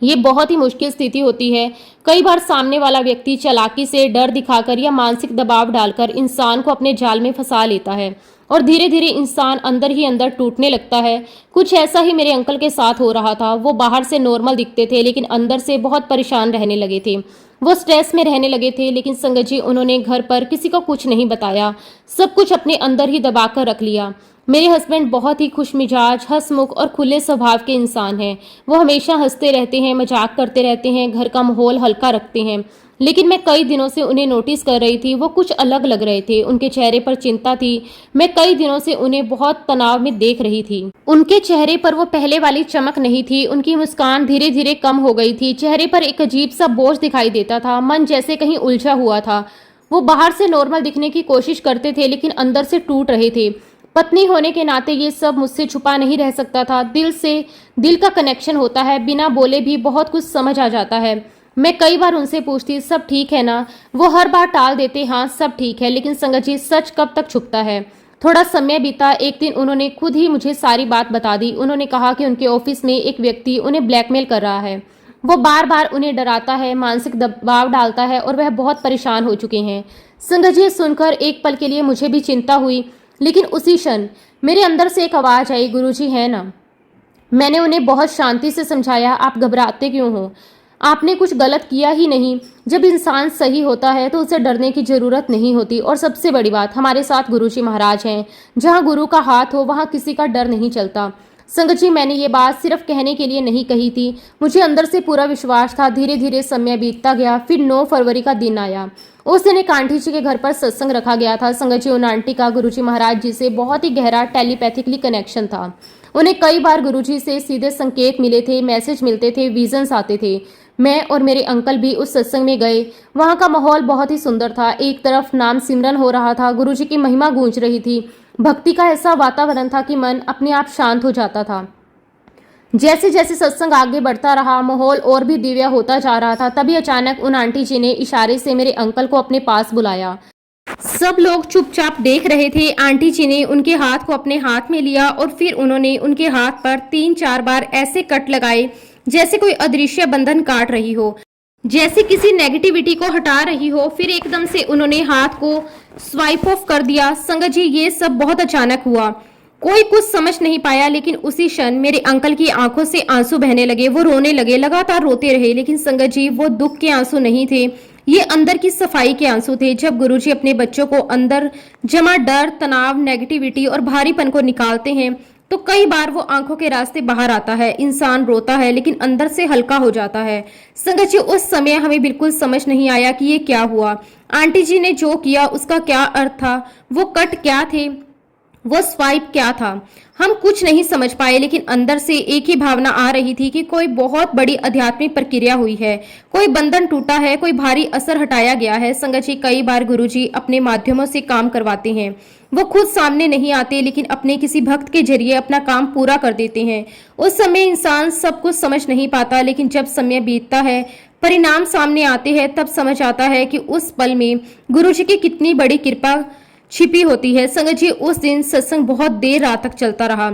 ये बहुत ही मुश्किल स्थिति होती है। कई बार सामने वाला व्यक्ति चालाकी से, डर दिखाकर या मानसिक दबाव डालकर इंसान को अपने जाल में फंसा लेता है और धीरे धीरे इंसान अंदर ही अंदर टूटने लगता है। कुछ ऐसा ही मेरे अंकल के साथ हो रहा था। वो बाहर से नॉर्मल दिखते थे, लेकिन अंदर से बहुत परेशान रहने लगे थे। वो स्ट्रेस में रहने लगे थे। लेकिन संगत जी, उन्होंने घर पर किसी को कुछ नहीं बताया, सब कुछ अपने अंदर ही दबा कर रख लिया। मेरे हस्बैंड बहुत ही खुश मिजाज, हंसमुख और खुले स्वभाव के इंसान हैं। वो हमेशा हंसते रहते हैं, मजाक करते रहते हैं, घर का माहौल हल्का रखते हैं। लेकिन मैं कई दिनों से उन्हें नोटिस कर रही थी, वो कुछ अलग लग रहे थे। उनके चेहरे पर चिंता थी। मैं कई दिनों से उन्हें बहुत तनाव में देख रही थी। उनके चेहरे पर वो पहले वाली चमक नहीं थी। उनकी मुस्कान धीरे धीरे कम हो गई थी। चेहरे पर एक अजीब सा बोझ दिखाई देता था। मन जैसे कहीं उलझा हुआ था। वो बाहर से नॉर्मल दिखने की कोशिश करते थे, लेकिन अंदर से टूट रहे थे। पत्नी होने के नाते ये सब मुझसे छुपा नहीं रह सकता था। दिल से दिल का कनेक्शन होता है, बिना बोले भी बहुत कुछ समझ आ जाता है। मैं कई बार उनसे पूछती, सब ठीक है ना? वो हर बार टाल देते, हाँ सब ठीक है। लेकिन संगत जी, सच कब तक छुपता है? थोड़ा समय बीता। एक दिन उन्होंने खुद ही मुझे सारी बात बता दी। उन्होंने कहा कि उनके ऑफिस में एक व्यक्ति उन्हें ब्लैकमेल कर रहा है। वो बार बार उन्हें डराता है, मानसिक दबाव डालता है और वह बहुत परेशान हो चुके हैं। संगत जी, सुनकर एक पल के लिए मुझे भी चिंता हुई, लेकिन उसी क्षण मेरे अंदर से एक आवाज़ आई, गुरुजी है ना। मैंने उन्हें बहुत शांति से समझाया, आप घबराते क्यों हो, आपने कुछ गलत किया ही नहीं। जब इंसान सही होता है तो उसे डरने की ज़रूरत नहीं होती। और सबसे बड़ी बात, हमारे साथ गुरुजी महाराज हैं। जहाँ गुरु का हाथ हो वहाँ किसी का डर नहीं चलता। संगत जी, मैंने ये बात सिर्फ कहने के लिए नहीं कही थी, मुझे अंदर से पूरा विश्वास था। धीरे धीरे समय बीतता गया। फिर 9 फरवरी का दिन आया। उस दिन एक आंटी जी के घर पर सत्संग रखा गया था। संगत जी, उन आंटी का गुरुजी महाराज जी से बहुत ही गहरा टेलीपैथिकली कनेक्शन था। उन्हें कई बार गुरुजी से सीधे संकेत मिले थे, मैसेज मिलते थे, विजन्स आते थे। मैं और मेरे अंकल भी उस सत्संग में गए। वहाँ का माहौल बहुत ही सुंदर था। एक तरफ नाम सिमरन हो रहा था, गुरुजी की महिमा गूंज रही थी। भक्ति का ऐसा वातावरण था कि मन अपने आप शांत हो जाता था। जैसे जैसे सत्संग आगे बढ़ता रहा, माहौल और भी दिव्य होता जा रहा था। तभी अचानक उन आंटी जी ने इशारे से मेरे अंकल को अपने पास बुलाया। सब लोग चुपचाप देख रहे थे। आंटी जी ने उनके हाथ को अपने हाथ में लिया और फिर उन्होंने उनके हाथ पर 3-4 बार ऐसे कट लगाए जैसे कोई अदृश्य बंधन काट रही हो, जैसे किसी नेगेटिविटी को हटा रही हो। फिर एकदम से उन्होंने हाथ को स्वाइप ऑफ कर दिया। संगत जी, ये सब बहुत अचानक हुआ, कोई कुछ समझ नहीं पाया। लेकिन उसी क्षण मेरे अंकल की आंखों से आंसू बहने लगे। वो रोने लगे, लगातार रोते रहे। लेकिन संगत जी, वो दुख के आंसू नहीं थे, ये अंदर की सफाई के आंसू थे। जब गुरुजी अपने बच्चों को अंदर जमा डर, तनाव, नेगेटिविटी और भारीपन को निकालते हैं तो कई बार वो आंखों के रास्ते बाहर आता है। इंसान रोता है लेकिन अंदर से हल्का हो जाता है। संगत जी, उस समय हमें बिल्कुल समझ नहीं आया कि ये क्या हुआ। आंटी जी ने जो किया उसका क्या अर्थ था, वो कट क्या थे, वो स्वाइप क्या था, हम कुछ नहीं समझ पाए। लेकिन अंदर से एक ही भावना आ रही थी कि कोई बहुत बड़ी आध्यात्मिक प्रक्रिया हुई है, कोई बंधन टूटा है, कोई भारी असर हटाया गया है। संगत जी, कई बार गुरुजी अपने माध्यमों से काम करवाते हैं। वो खुद सामने नहीं आते लेकिन अपने किसी भक्त के जरिए अपना काम पूरा कर देते हैं। उस समय इंसान सब कुछ समझ नहीं पाता, लेकिन जब समय बीतता है, परिणाम सामने आते हैं, तब समझ आता है कि उस पल में गुरुजी की कितनी बड़ी कृपा छिपी होती है। संगत जी, उस दिन सत्संग बहुत देर रात तक चलता रहा।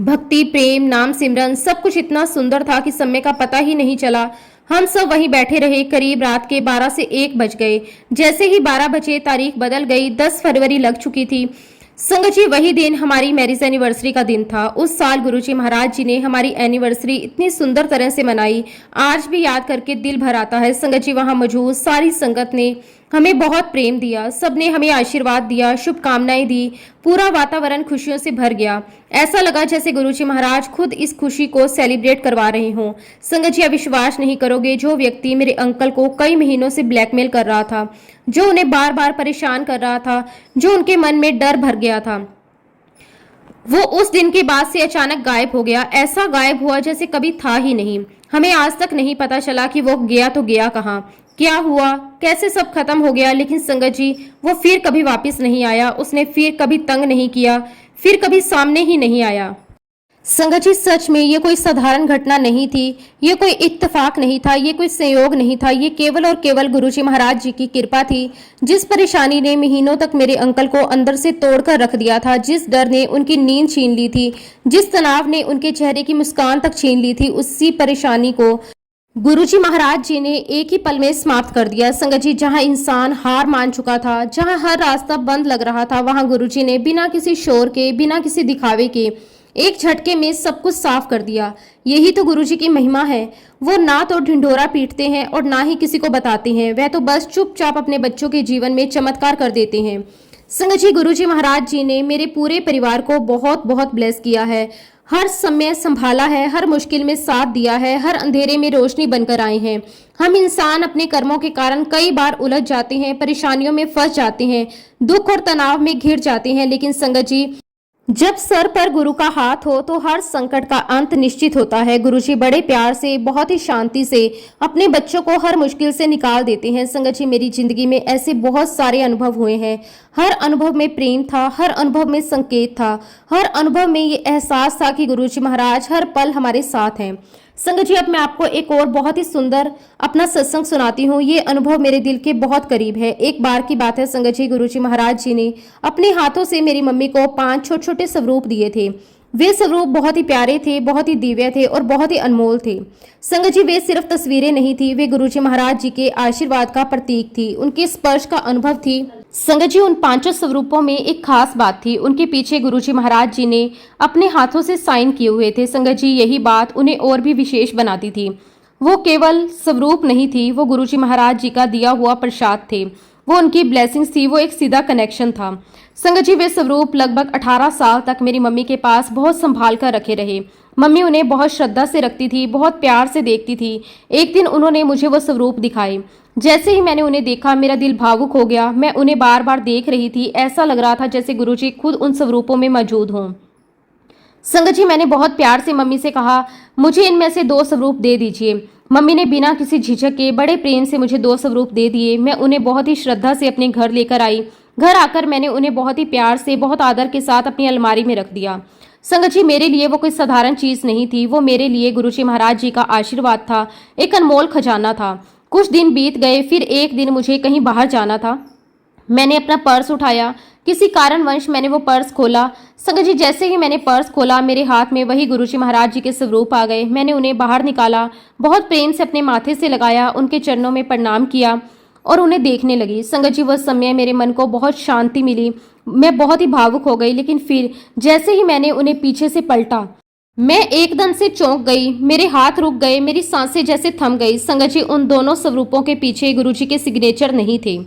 भक्ति, प्रेम, नाम सिमरन, सब कुछ इतना सुंदर था कि समय का पता ही नहीं चला। हम सब वहीं बैठे रहे। करीब रात के 12 से 1 बज गए। जैसे ही 12 बजे तारीख बदल गई, 10 फरवरी लग चुकी थी। संगत जी, वही दिन हमारी मैरिज एनिवर्सरी का दिन था। उस साल गुरुजी महाराज जी ने हमारी एनिवर्सरी इतनी सुंदर तरह से मनाई, आज भी याद करके दिल भर आता है। संगत जी, वहां मौजूद सारी संगत ने हमें बहुत प्रेम दिया, सबने हमें आशीर्वाद दिया, शुभकामनाएं दी। पूरा वातावरण खुशियों से भर गया। ऐसा लगा जैसे गुरुजी महाराज खुद इस खुशी को सेलिब्रेट करवा रहे हों। संगत जी, आप विश्वास नहीं करोगे, जो व्यक्ति मेरे अंकल को कई महीनों से ब्लैकमेल कर रहा था, जो उन्हें बार बार परेशान कर रहा था, जो उनके मन में डर भर गया था, वो उस दिन के बाद से अचानक गायब हो गया। ऐसा गायब हुआ जैसे कभी था ही नहीं। हमें आज तक नहीं पता चला कि वो गया तो गया कहाँ, क्या हुआ, कैसे सब खत्म हो गया। लेकिन संगत जी, वो फिर कभी वापस नहीं आया। उसने फिर कभी तंग नहीं किया, फिर कभी सामने ही नहीं आया। संगत जी, सच में ये कोई साधारण घटना नहीं थी, ये कोई इत्तेफाक नहीं था, ये कोई संयोग नहीं था। ये केवल और केवल गुरुजी महाराज जी की कृपा थी। जिस परेशानी ने महीनों तक मेरे अंकल को अंदर से तोड़कर रख दिया था, जिस डर ने उनकी नींद छीन ली थी, जिस तनाव ने उनके चेहरे की मुस्कान तक छीन ली थी, उसी परेशानी को गुरुजी महाराज जी ने एक ही पल में समाप्त कर दिया। संगत जी, जहां इंसान हार मान चुका था, जहां हर रास्ता बंद लग रहा था, वहां गुरुजी ने बिना किसी शोर के, बिना किसी दिखावे के एक झटके में सब कुछ साफ कर दिया। यही तो गुरुजी की महिमा है। वो ना तो ढिंढोरा पीटते हैं और ना ही किसी को बताते हैं, वह तो बस चुपचाप अपने बच्चों के जीवन में चमत्कार कर देते हैं। संगत जी, गुरुजी महाराज जी ने मेरे पूरे परिवार को बहुत बहुत ब्लेस किया है, हर समय संभाला है, हर मुश्किल में साथ दिया है, हर अंधेरे में रोशनी बनकर आए हैं। हम इंसान अपने कर्मों के कारण कई बार उलझ जाते हैं, परेशानियों में फंस जाते हैं, दुख और तनाव में घिर जाते हैं। लेकिन संगत जी, जब सर पर गुरु का हाथ हो तो हर संकट का अंत निश्चित होता है। गुरुजी बड़े प्यार से, बहुत ही शांति से अपने बच्चों को हर मुश्किल से निकाल देते हैं। संगत जी, मेरी जिंदगी में ऐसे बहुत सारे अनुभव हुए हैं। हर अनुभव में प्रेम था, हर अनुभव में संकेत था, हर अनुभव में ये एहसास था कि गुरुजी महाराज हर पल हमारे साथ हैं। संगत जी, अब मैं आपको एक और बहुत ही सुंदर अपना सत्संग सुनाती हूँ। ये अनुभव मेरे दिल के बहुत करीब है। एक बार की बात है संगत जी, गुरुजी महाराज जी ने अपने हाथों से मेरी मम्मी को 5 छोटे छोटे स्वरूप दिए थे। वे स्वरूप बहुत ही प्यारे थे, बहुत ही दिव्य थे और बहुत ही अनमोल थे। संगत जी, वे सिर्फ तस्वीरें नहीं थी, वे गुरुजी महाराज जी के आशीर्वाद का प्रतीक थी, उनके स्पर्श का अनुभव थी। संगत जी, उन पांचों स्वरूपों में एक खास बात थी, उनके पीछे गुरुजी महाराज जी ने अपने हाथों से साइन किए हुए थे। संगत जी, यही बात उन्हें और भी विशेष बनाती थी। वो केवल स्वरूप नहीं थी, वो गुरुजी महाराज जी का दिया हुआ प्रसाद थे, वो उनकी ब्लेसिंग्स थी, वो एक सीधा कनेक्शन था। संगत जी, वे स्वरूप लगभग 18 साल तक मेरी मम्मी के पास बहुत संभाल कर रखे रहे। मम्मी उन्हें बहुत श्रद्धा से रखती थी, बहुत प्यार से देखती थी। एक दिन उन्होंने मुझे वो स्वरूप दिखाए। जैसे ही मैंने उन्हें देखा, मेरा दिल भावुक हो गया। मैं उन्हें बार बार देख रही थी, ऐसा लग रहा था जैसे गुरुजी खुद उन स्वरूपों में मौजूद हों। संगत जी, मैंने बहुत प्यार से मम्मी से कहा, मुझे इनमें से 2 स्वरूप दे दीजिए। मम्मी ने बिना किसी झिझक के बड़े प्रेम से मुझे 2 स्वरूप दे दिए। मैं उन्हें बहुत ही श्रद्धा से अपने घर लेकर आई। घर आकर मैंने उन्हें बहुत ही प्यार से, बहुत आदर के साथ अपनी अलमारी में रख दिया। संगत जी, मेरे लिए वो कोई साधारण चीज नहीं थी, वो मेरे लिए गुरुजी महाराज जी का आशीर्वाद था, एक अनमोल खजाना था। कुछ दिन बीत गए, फिर एक दिन मुझे कहीं बाहर जाना था। मैंने अपना पर्स उठाया, किसी कारणवश मैंने वो पर्स खोला। संगत जी, जैसे ही मैंने पर्स खोला, मेरे हाथ में वही गुरुजी महाराज जी के स्वरूप आ गए। मैंने उन्हें बाहर निकाला, बहुत प्रेम से अपने माथे से लगाया, उनके चरणों में प्रणाम किया और उन्हें देखने लगी। संगत जी, वह समय मेरे मन को बहुत शांति मिली, मैं बहुत ही भावुक हो गई। लेकिन फिर जैसे ही मैंने उन्हें पीछे से पलटा, मैं एकदम से चौंक गई, मेरे हाथ रुक गए, मेरी सांसें जैसे थम गई। संगत जी, उन दोनों स्वरूपों के पीछे गुरुजी के सिग्नेचर नहीं थे।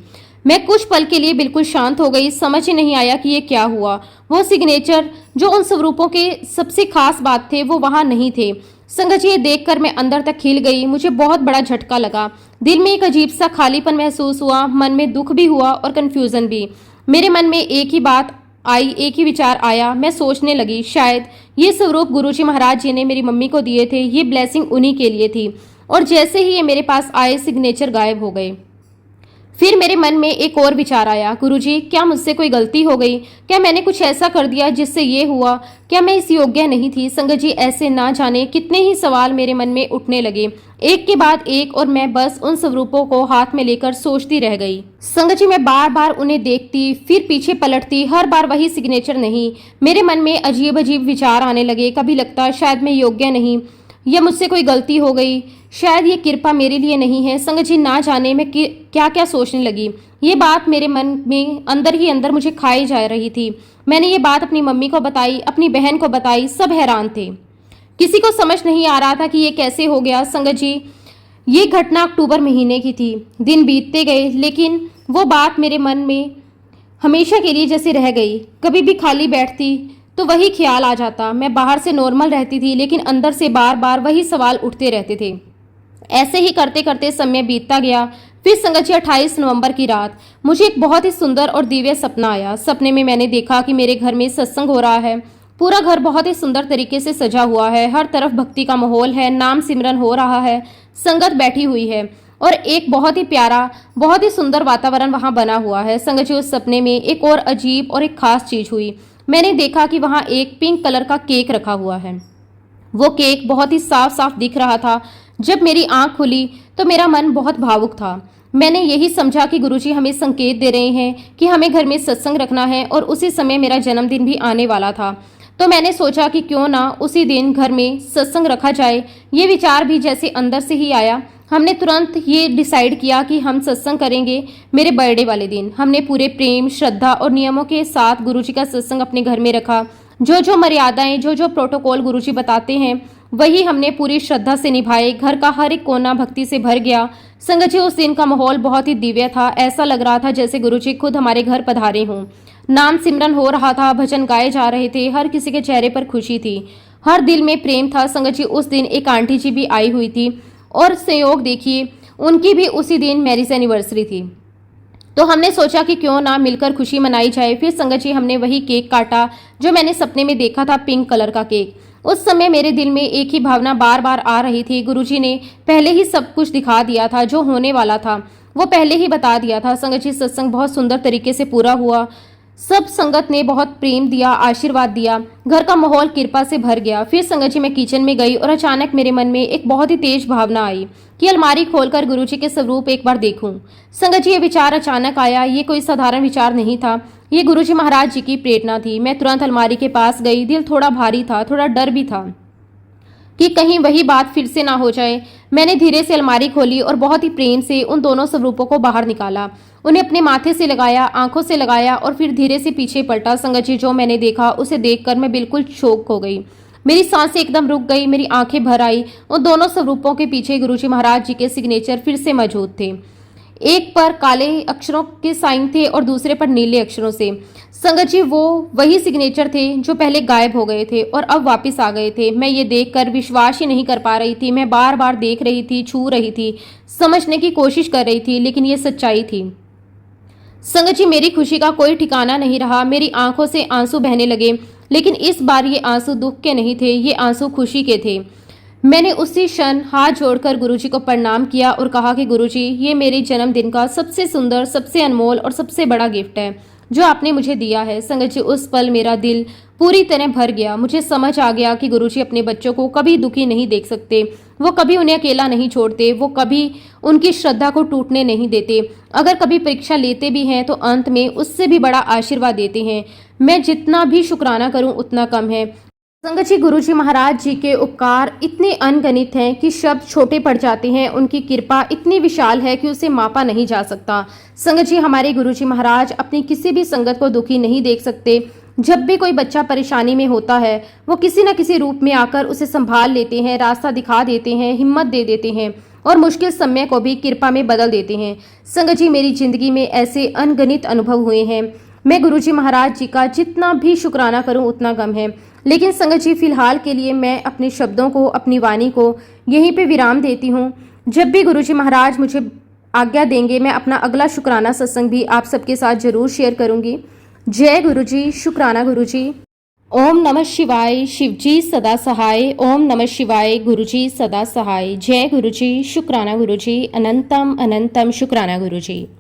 मैं कुछ पल के लिए बिल्कुल शांत हो गई, समझ ही नहीं आया कि ये क्या हुआ। वो सिग्नेचर जो उन स्वरूपों के सबसे खास बात थे, वो वहां नहीं थे। संगत जी, ये देखकर मैं अंदर तक खिल गई, मुझे बहुत बड़ा झटका लगा। दिल में एक अजीब सा खालीपन महसूस हुआ, मन में दुख भी हुआ और कंफ्यूजन भी। मेरे मन में एक ही बात आई, एक ही विचार आया। मैं सोचने लगी, शायद ये स्वरूप गुरुजी महाराज जी ने मेरी मम्मी को दिए थे, ये ब्लेसिंग उन्हीं के लिए थी। और जैसे ही ये मेरे पास आए, सिग्नेचर गायब हो गए। फिर मेरे मन में एक और विचार आया, गुरुजी, क्या मुझसे कोई गलती हो गई? क्या मैंने कुछ ऐसा कर दिया जिससे ये हुआ? क्या मैं इस योग्य नहीं थी? संगत जी, ऐसे ना जाने कितने ही सवाल मेरे मन में उठने लगे, एक के बाद एक, और मैं बस उन स्वरूपों को हाथ में लेकर सोचती रह गई। संगत जी, मैं बार बार उन्हें देखती, फिर पीछे पलटती, हर बार वही सिग्नेचर नहीं। मेरे मन में अजीब अजीब विचार आने लगे। कभी लगता शायद मैं योग्य नहीं, या मुझसे कोई गलती हो गई, शायद ये कृपा मेरे लिए नहीं है। संगत जी, ना जाने मैं क्या क्या सोचने लगी। ये बात मेरे मन में अंदर ही अंदर मुझे खाई जा रही थी। मैंने ये बात अपनी मम्मी को बताई, अपनी बहन को बताई, सब हैरान थे। किसी को समझ नहीं आ रहा था कि ये कैसे हो गया। संगत जी, ये घटना अक्टूबर महीने की थी। दिन बीतते गए, लेकिन वो बात मेरे मन में हमेशा के लिए जैसे रह गई। कभी भी खाली बैठती तो वही ख्याल आ जाता। मैं बाहर से नॉर्मल रहती थी, लेकिन अंदर से बार बार वही सवाल उठते रहते थे। ऐसे ही करते करते समय बीतता गया। फिर संगत जी, 28 नवंबर की रात मुझे एक बहुत ही सुंदर और दिव्य सपना आया। सपने में मैंने देखा कि मेरे घर में सत्संग हो रहा है। पूरा घर बहुत ही सुंदर तरीके से सजा हुआ है, हर तरफ भक्ति का माहौल है, नाम सिमरन हो रहा है, संगत बैठी हुई है और एक बहुत ही प्यारा, बहुत ही सुंदर वातावरण वहां बना हुआ है। संगत जी, उस सपने में एक और अजीब और एक खास चीज हुई। मैंने देखा कि वहां एक पिंक कलर का केक रखा हुआ है। वो केक बहुत ही साफ साफ दिख रहा था। जब मेरी आंख खुली तो मेरा मन बहुत भावुक था। मैंने यही समझा कि गुरुजी हमें संकेत दे रहे हैं कि हमें घर में सत्संग रखना है, और उसी समय मेरा जन्मदिन भी आने वाला था। तो मैंने सोचा कि क्यों ना उसी दिन घर में सत्संग रखा जाए। ये विचार भी जैसे अंदर से ही आया। हमने तुरंत ये डिसाइड किया कि हम सत्संग करेंगे मेरे बर्थडे वाले दिन। हमने पूरे प्रेम, श्रद्धा और नियमों के साथ गुरुजी का सत्संग अपने घर में रखा। जो जो मर्यादाएं, जो जो प्रोटोकॉल गुरुजी बताते हैं, वही हमने पूरी श्रद्धा से निभाए। घर का हर एक कोना भक्ति से भर गया। संगत जी, उस दिन का माहौल बहुत ही दिव्य था। ऐसा लग रहा था जैसे गुरुजी खुद हमारे घर पधारे हों। नाम सिमरन हो रहा था, भजन गाए जा रहे थे, हर किसी के चेहरे पर खुशी थी, हर दिल में प्रेम था। संगत जी, उस दिन एक आंटी जी भी आई हुई थी, और संयोग देखिए, उनकी भी उसी दिन मैरिज एनिवर्सरी थी। तो हमने सोचा कि क्यों ना मिलकर खुशी मनाई जाए। फिर संगत जी, हमने वही केक काटा जो मैंने सपने में देखा था, पिंक कलर का केक। उस समय मेरे दिल में एक ही भावना बार बार आ रही थी, गुरुजी ने पहले ही सब कुछ दिखा दिया था, जो होने वाला था वो पहले ही बता दिया था। संगत जी, सत्संग बहुत सुंदर तरीके से पूरा हुआ। सब संगत ने बहुत प्रेम दिया, आशीर्वाद दिया। घर का माहौल कृपा से भर गया। फिर संगत जी मैं किचन में गई और अचानक मेरे मन में एक बहुत ही तेज भावना आई कि अलमारी खोलकर गुरुजी के स्वरूप एक बार देखूं। संगत जी ये विचार अचानक आया। ये कोई साधारण विचार नहीं था, ये गुरुजी महाराज जी की प्रेरणा थी। मैं तुरंत अलमारी के पास गई। दिल थोड़ा भारी था, थोड़ा डर भी था कि कहीं वही बात फिर से ना हो जाए। मैंने धीरे से अलमारी खोली और बहुत ही प्रेम से उन दोनों स्वरूपों को बाहर निकाला। उन्हें अपने माथे से लगाया, आंखों से लगाया और फिर धीरे से पीछे पलटा। संगत जी जो मैंने देखा उसे देखकर मैं बिल्कुल शॉक हो गई। मेरी सांसें एकदम रुक गई, मेरी आंखें भर आई। उन दोनों स्वरूपों के पीछे गुरुजी महाराज जी के सिग्नेचर फिर से मौजूद थे। एक पर काले अक्षरों के साइन थे और दूसरे पर नीले अक्षरों से। संगत जी वो वही सिग्नेचर थे जो पहले गायब हो गए थे और अब वापस आ गए थे। मैं ये देखकर विश्वास ही नहीं कर पा रही थी। मैं बार बार देख रही थी, छू रही थी, समझने की कोशिश कर रही थी, लेकिन ये सच्चाई थी। संगत जी मेरी खुशी का कोई ठिकाना नहीं रहा। मेरी आंखों से आंसू बहने लगे, लेकिन इस बार ये आंसू दुख के नहीं थे, ये आंसू खुशी के थे। मैंने उसी क्षण हाथ जोड़कर गुरुजी को प्रणाम किया और कहा कि गुरुजी ये मेरे जन्मदिन का सबसे सुंदर, सबसे अनमोल और सबसे बड़ा गिफ्ट है जो आपने मुझे दिया है। संगत जी उस पल मेरा दिल पूरी तरह भर गया। मुझे समझ आ गया कि गुरुजी अपने बच्चों को कभी दुखी नहीं देख सकते, वो कभी उन्हें अकेला नहीं छोड़ते, वो कभी उनकी श्रद्धा को टूटने नहीं देते। अगर कभी परीक्षा लेते भी हैं तो अंत में उससे भी बड़ा आशीर्वाद देते हैं। मैं जितना भी शुक्राना करूं उतना कम है। संगत जी गुरुजी महाराज जी के उपकार इतने अनगणित हैं कि शब्द छोटे पड़ जाते हैं। उनकी कृपा इतनी विशाल है कि उसे मापा नहीं जा सकता। संगत जी हमारे गुरुजी महाराज अपनी किसी भी संगत को दुखी नहीं देख सकते। जब भी कोई बच्चा परेशानी में होता है वो किसी न किसी रूप में आकर उसे संभाल लेते हैं, रास्ता दिखा देते हैं, हिम्मत दे देते हैं और मुश्किल समय को भी कृपा में बदल देते हैं। संगत जी मेरी जिंदगी में ऐसे अनगणित अनुभव हुए हैं। मैं गुरुजी महाराज जी का जितना भी शुक्राना करूं उतना कम है। लेकिन संगत जी फिलहाल के लिए मैं अपने शब्दों को, अपनी वाणी को यहीं पे विराम देती हूँ। जब भी गुरुजी महाराज मुझे आज्ञा देंगे मैं अपना अगला शुक्राना सत्संग भी आप सबके साथ जरूर शेयर करूंगी। जय गुरुजी, शुक्राना गुरुजी। ओम नमः शिवाय, शिवजी सदा सहाय। ओम नमः शिवाय, गुरुजी सदा सहाय। जय गुरुजी, शुक्राना गुरुजी। अनंतम अनंतम शुक्राना गुरुजी।